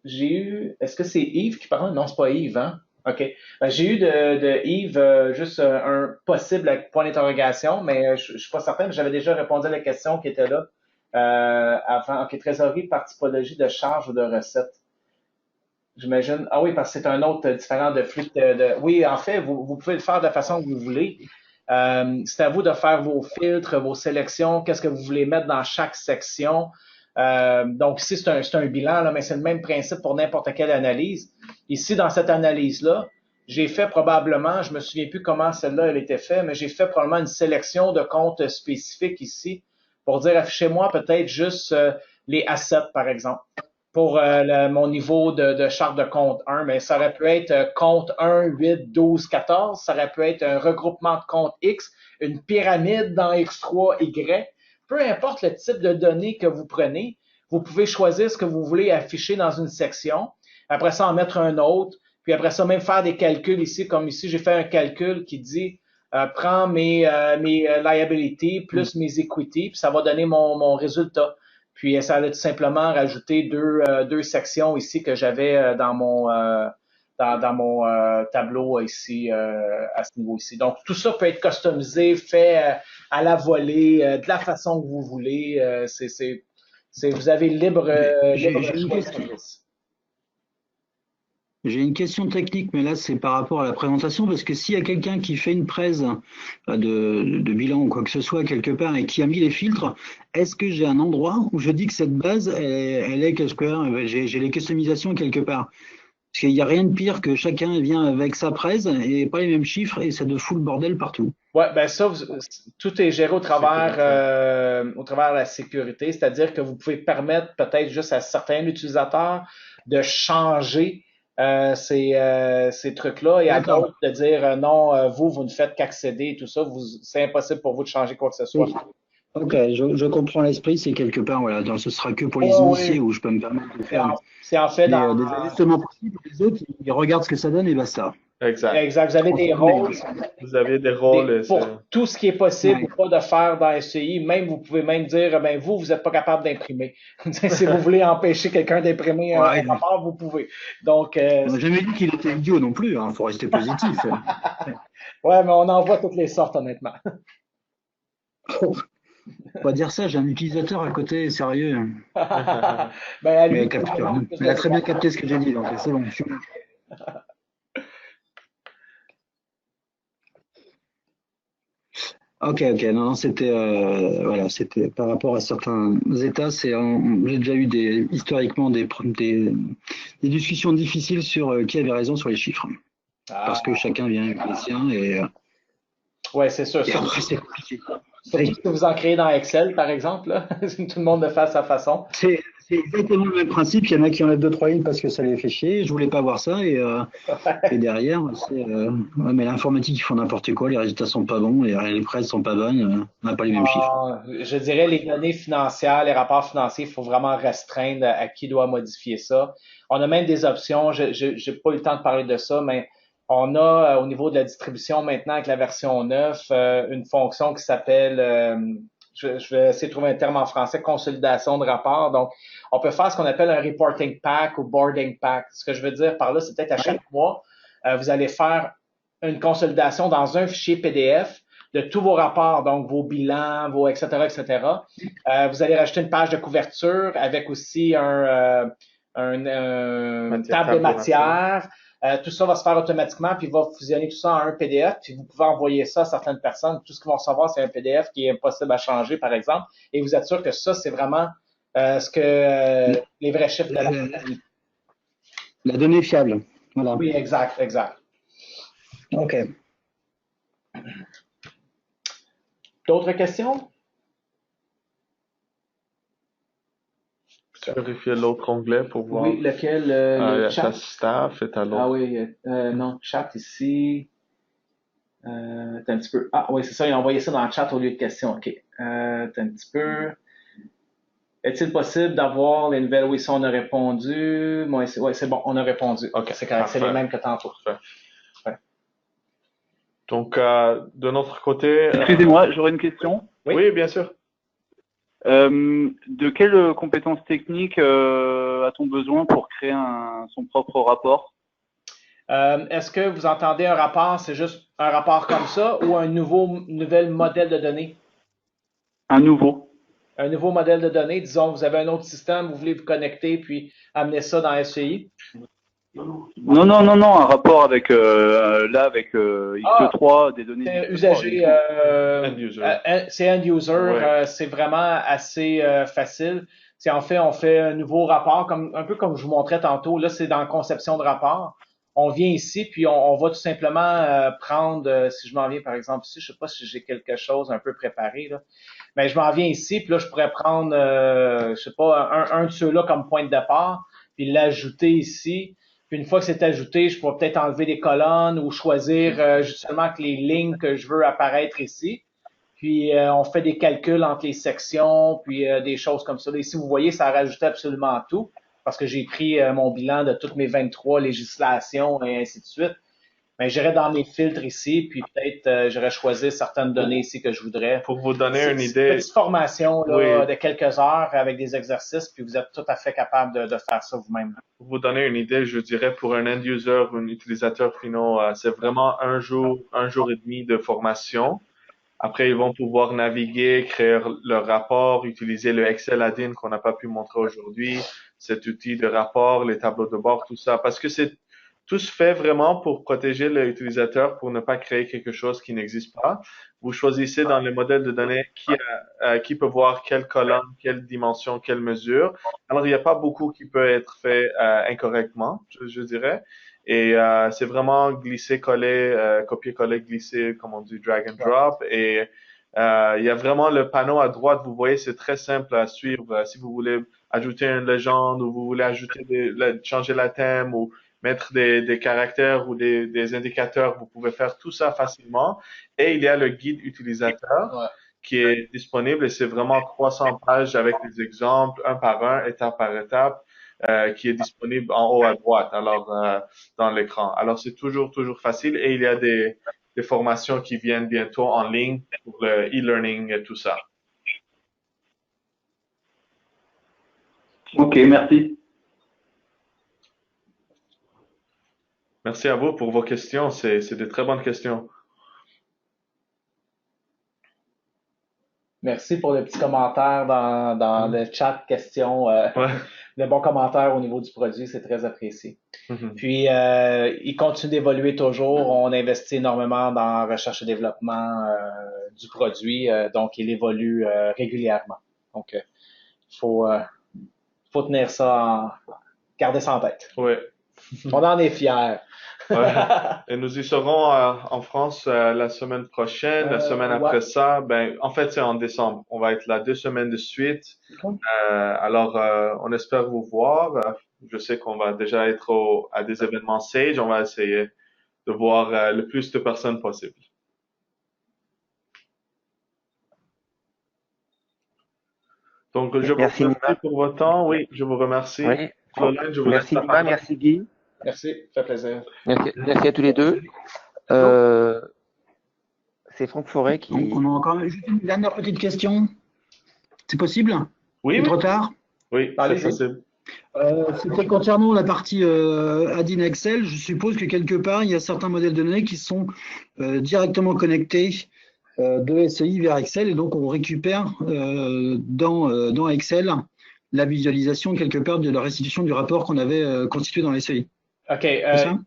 Est-ce que c'est Yves qui parle? Non, c'est pas Yves, hein? OK. J'ai eu de Yves juste un possible point d'interrogation, mais je suis pas certain, mais j'avais déjà répondu à la question qui était là. Avant, OK, trésorerie par typologie de charge ou de recette. J'imagine. Ah oui, parce que c'est un autre différent de flux Oui, en fait, vous pouvez le faire de la façon que vous voulez. C'est à vous de faire vos filtres, vos sélections, qu'est-ce que vous voulez mettre dans chaque section. Donc ici, c'est un bilan, là, mais c'est le même principe pour n'importe quelle analyse. Ici, dans cette analyse-là, j'ai fait probablement, je me souviens plus comment celle-là elle était faite, mais j'ai fait probablement une sélection de comptes spécifiques ici pour dire affichez-moi peut-être juste les assets, par exemple, pour mon niveau de charte de compte 1, mais ça aurait pu être compte 1, 8, 12, 14, ça aurait pu être un regroupement de comptes X, une pyramide dans X3, Y. Peu importe le type de données que vous prenez, vous pouvez choisir ce que vous voulez afficher dans une section, après ça en mettre un autre, puis après ça même faire des calculs ici, comme ici j'ai fait un calcul qui dit prends mes liabilities plus mes equity, puis ça va donner mon résultat. Puis ça allait tout simplement rajouter deux sections ici que j'avais dans mon tableau ici à ce niveau ici. Donc tout ça peut être customisé, fait à la volée, de la façon que vous voulez. Vous avez libre choix de service. J'ai une question technique, mais là, c'est par rapport à la présentation, parce que s'il y a quelqu'un qui fait une presse de bilan ou quoi que ce soit quelque part et qui a mis les filtres, est-ce que j'ai un endroit où je dis que cette base, elle est quelque part, j'ai les customisations quelque part? Parce qu'il n'y a rien de pire que chacun vient avec sa presse et pas les mêmes chiffres et ça te fout le bordel partout. Ouais, ben ça, tout est géré au travers de la sécurité, c'est-à-dire que vous pouvez permettre peut-être juste à certains utilisateurs de changer ces trucs-là et à d'autres de dire non, vous ne faites qu'accéder et tout ça, c'est impossible pour vous de changer quoi que ce soit. Oui. Ok, je comprends l'esprit, c'est quelque part, voilà, donc ce sera que pour les initiés où je peux me permettre de faire c'est en fait des ajustements possibles, les autres, ils regardent ce que ça donne et basta. Exact. Vous avez des rôles. Vous avez des rôles. Pour tout ce qui est possible ou pas de faire dans SCI, même vous pouvez même dire, ben vous n'êtes pas capable d'imprimer. Si vous voulez empêcher quelqu'un d'imprimer un rapport, vous pouvez. Donc, on n'a jamais dit qu'il était idiot non plus, hein, faut rester positif. Ouais, mais on en voit toutes les sortes, honnêtement. On va dire ça, j'ai un utilisateur à côté, sérieux. Ben, mais elle a très bien capté ce que j'ai dit, donc c'est bon. Ok, non, c'était voilà, c'était par rapport à certains États, j'ai déjà eu historiquement des discussions difficiles sur qui avait raison sur les chiffres, parce que chacun vient avec les siens et. Ouais, c'est sûr. Et après, c'est compliqué. Surtout que vous en créez dans Excel, par exemple, là. Tout le monde le fait à sa façon. C'est exactement le même principe. Il y en a qui enlèvent 2-3 lignes parce que ça les fait chier. Je voulais pas voir ça. Et derrière, mais l'informatique, ils font n'importe quoi. Les résultats sont pas bons. Les presses sont pas bonnes. On n'a pas les mêmes chiffres. Je dirais les données financières, les rapports financiers, il faut vraiment restreindre à qui doit modifier ça. On a même des options. J'ai pas eu le temps de parler de ça, mais on a au niveau de la distribution maintenant avec la version 9 une fonction qui s'appelle, je vais essayer de trouver un terme en français, consolidation de rapport. Donc, on peut faire ce qu'on appelle un reporting pack ou boarding pack. Ce que je veux dire par là, c'est peut-être à chaque mois, vous allez faire une consolidation dans un fichier PDF de tous vos rapports, donc vos bilans, vos etc., etc. Vous allez rajouter une page de couverture avec aussi une table de matière. Tout ça va se faire automatiquement, puis il va fusionner tout ça en un PDF, puis vous pouvez envoyer ça à certaines personnes. Tout ce qu'ils vont recevoir, c'est un PDF qui est impossible à changer, par exemple, et vous êtes sûr que ça, c'est vraiment ce que les vrais chiffres de la donnée fiable. Voilà. Oui, exact. OK. D'autres questions? Je vais vérifier l'autre onglet pour voir. Oui, lequel? Il y a chat. staff est à l'autre. Ah oui, non, chat ici. T'as un petit peu. Ah oui, c'est ça, il a envoyé ça dans le chat au lieu de questions. OK. T'as un petit peu. Est-il possible d'avoir les nouvelles? Oui, ça, on a répondu. Oui, c'est bon, on a répondu. OK, c'est correct. C'est les mêmes que tantôt. Ouais. Donc, de notre côté. Excusez-moi, j'aurais une question. Oui, bien sûr. De quelles compétences techniques a-t-on besoin pour créer son propre rapport? Est-ce que vous entendez un rapport, c'est juste un rapport comme ça ou un nouvel modèle de données? Un nouveau. un nouveau modèle de données. Disons, vous avez un autre système, vous voulez vous connecter puis amener ça dans SCI. Non, un rapport avec avec XE3, des données c'est XE3, usager, End user. c'est end user, Ouais. c'est vraiment assez facile. C'est en fait, on fait un nouveau rapport, un peu comme je vous montrais tantôt. Là, c'est dans la conception de rapport. On vient ici, puis on va tout simplement prendre, si je m'en viens par exemple ici, je sais pas si j'ai quelque chose un peu préparé là, mais je m'en viens ici, puis là, je pourrais prendre, je sais pas, un de ceux-là comme point de départ, puis l'ajouter ici. Puis une fois que c'est ajouté, je pourrais peut-être enlever des colonnes ou choisir justement que les lignes que je veux apparaître ici. Puis on fait des calculs entre les sections, puis des choses comme ça. Ici, vous voyez, ça a rajouté absolument tout, parce que j'ai pris mon bilan de toutes mes 23 législations et ainsi de suite. Mais j'irais dans mes filtres ici, puis peut-être j'aurais choisi certaines données ici que je voudrais. Pour vous donner C'est une une idée, petite formation là, Oui. de quelques heures avec des exercices, puis vous êtes tout à fait capable de faire ça vous-même. pour vous donner une idée, je dirais pour un end user ou un utilisateur final, c'est vraiment un jour et demi de formation. Après, ils vont pouvoir naviguer, créer leur rapport, utiliser le Excel add-in qu'on n'a pas pu montrer aujourd'hui, cet outil de rapport, les tableaux de bord, tout ça. Parce que c'est tout se fait vraiment pour protéger l'utilisateur, pour ne pas créer quelque chose qui n'existe pas. Vous choisissez dans le modèle de données qui peut voir quelle colonne, quelle dimension, quelle mesure. Alors, il n'y a pas beaucoup qui peut être fait incorrectement, je dirais. Et c'est vraiment glisser, coller, copier-coller, glisser, comme on dit, drag and drop. Et il y a vraiment le panneau à droite, vous voyez, c'est très simple à suivre. Si vous voulez ajouter une légende ou vous voulez ajouter changer la thème ou mettre des caractères ou des indicateurs, vous pouvez faire tout ça facilement. Et il y a le guide utilisateur Ouais. qui est disponible et c'est vraiment 300 pages avec des exemples, un par un, étape par étape. Qui est disponible en haut à droite, alors dans l'écran. Alors c'est toujours facile et il y a des formations qui viennent bientôt en ligne pour le e-learning et tout ça. Ok, merci. Merci à vous pour vos questions, c'est de très bonnes questions. Merci pour les petits commentaires dans le chat questions. Ouais. Les bons commentaires au niveau du produit, c'est très apprécié. Mhm. Puis, il continue d'évoluer toujours. On investit énormément dans la recherche et développement du produit, donc il évolue régulièrement. Donc, faut tenir ça, garder ça en tête. Ouais. On en est fiers. Ouais. Et nous y serons en France la semaine prochaine, la semaine après Ouais. ça. En fait, c'est en décembre. On va être là 2 semaines de suite. Alors, on espère vous voir. Je sais qu'on va déjà être à des événements Sage. On va essayer de voir le plus de personnes possible. Donc, je vous Merci, remercie Nima. pour votre temps. Oui, je vous remercie. Oui. Caroline, je vous Merci laisse la Nima, parole. merci Guy. Merci, ça fait plaisir. Merci à tous les deux. C'est Franck Forêt qui. Donc, on a encore juste une dernière petite question. C'est possible? Oui, C'est trop tard? Oui, c'est Allez-y. possible. C'était concernant la partie add-in Excel. Je suppose que quelque part, il y a certains modèles de données qui sont directement connectés de SEI vers Excel et donc on récupère dans Excel la visualisation quelque part de la restitution du rapport qu'on avait constitué dans SEI. OK. C'est ça?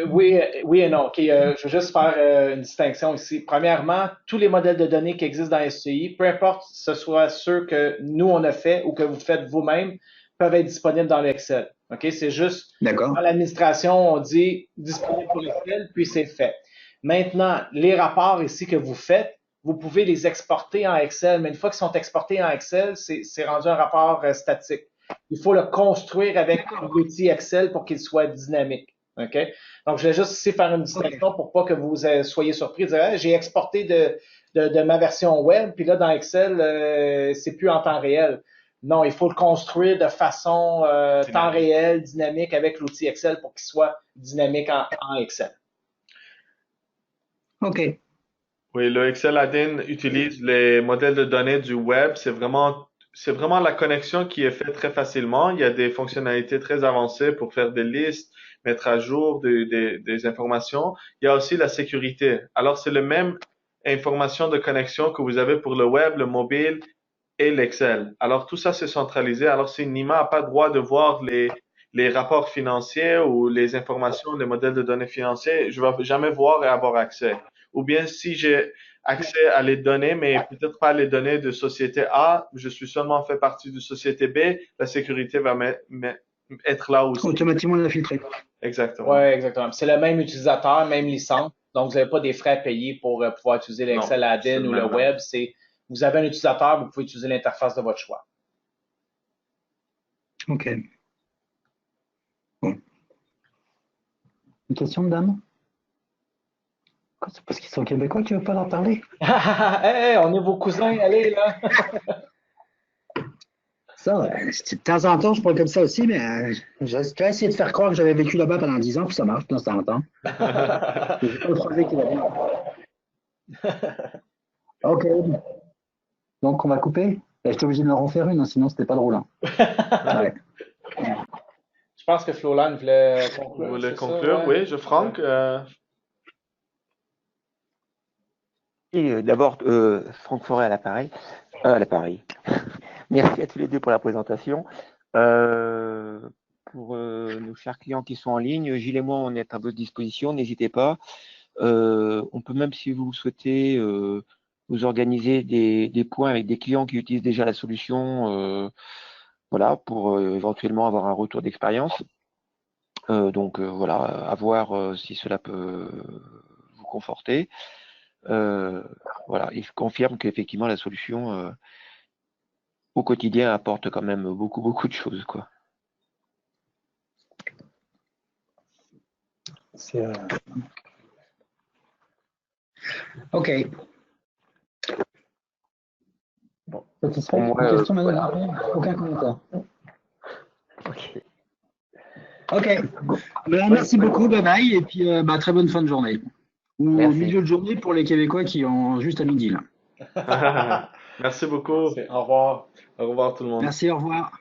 Oui et non. OK, je veux juste faire une distinction ici. Premièrement, tous les modèles de données qui existent dans SCI, peu importe que ce soit ceux que nous, on a fait ou que vous faites vous-même, peuvent être disponibles dans l'Excel. OK? C'est juste, D'accord. dans l'administration, on dit disponible pour Excel, puis c'est fait. Maintenant, les rapports ici que vous faites, vous pouvez les exporter en Excel, mais une fois qu'ils sont exportés en Excel, c'est rendu un rapport statique. Il faut le construire avec l'outil Excel pour qu'il soit dynamique. OK? Donc, je vais juste ici faire une distinction pour pas que vous soyez surpris de dire hey, j'ai exporté de ma version web, puis là, dans Excel, c'est plus en temps réel. Non, il faut le construire de façon temps réel, dynamique avec l'outil Excel pour qu'il soit dynamique en Excel. OK. Oui, le Excel add-in utilise les modèles de données du web. C'est vraiment la connexion qui est faite très facilement. Il y a des fonctionnalités très avancées pour faire des listes, mettre à jour des informations. Il y a aussi la sécurité. Alors, c'est le même information de connexion que vous avez pour le web, le mobile et l'Excel. Alors tout ça c'est centralisé. Alors si Nima n'a pas le droit de voir les rapports financiers ou les informations, les modèles de données financiers, je ne vais jamais voir et avoir accès. Ou bien si j'ai accès à les données, mais peut-être pas les données de société A, je suis seulement fait partie de société B, la sécurité va être là aussi. Automatiquement la filtrer. Exactement. Oui, exactement. C'est le même utilisateur, même licence. Donc, vous n'avez pas des frais à payer pour pouvoir utiliser l'Excel Add-in ou le web. Vous avez un utilisateur, vous pouvez utiliser l'interface de votre choix. OK. Bon. Une question, madame? C'est parce qu'ils sont québécois que tu ne veux pas leur parler? Hey, on est vos cousins, allez là! Ça, de temps en temps, je parle comme ça aussi, mais j'ai essayé de faire croire que j'avais vécu là-bas pendant 10 ans, puis ça marche de temps en temps. J'ai pas le projet qui va bien. OK. Donc, on va couper? Je suis obligé de me refaire une, hein, sinon c'était pas drôle. Hein. Ouais. Je pense que Flolan voulait conclure. Vous voulez conclure? Oui, Franck. D'abord, Franck Forêt à l'appareil. Merci à tous les deux pour la présentation. Pour nos chers clients qui sont en ligne, Gilles et moi, on est à votre disposition, n'hésitez pas. On peut même, si vous souhaitez, vous organiser des points avec des clients qui utilisent déjà la solution, voilà, pour éventuellement avoir un retour d'expérience. Donc voilà, à voir si cela peut vous conforter. Voilà, il confirme qu'effectivement la solution au quotidien apporte quand même beaucoup de choses, quoi. OK. Bon. Satisfait? Une question, madame? Aucun commentaire. OK. Merci beaucoup, bye bye, et puis très bonne fin de journée. Ou milieu de journée pour les Québécois qui ont juste à midi là. Merci beaucoup. Au revoir. Au revoir tout le monde. Merci, au revoir.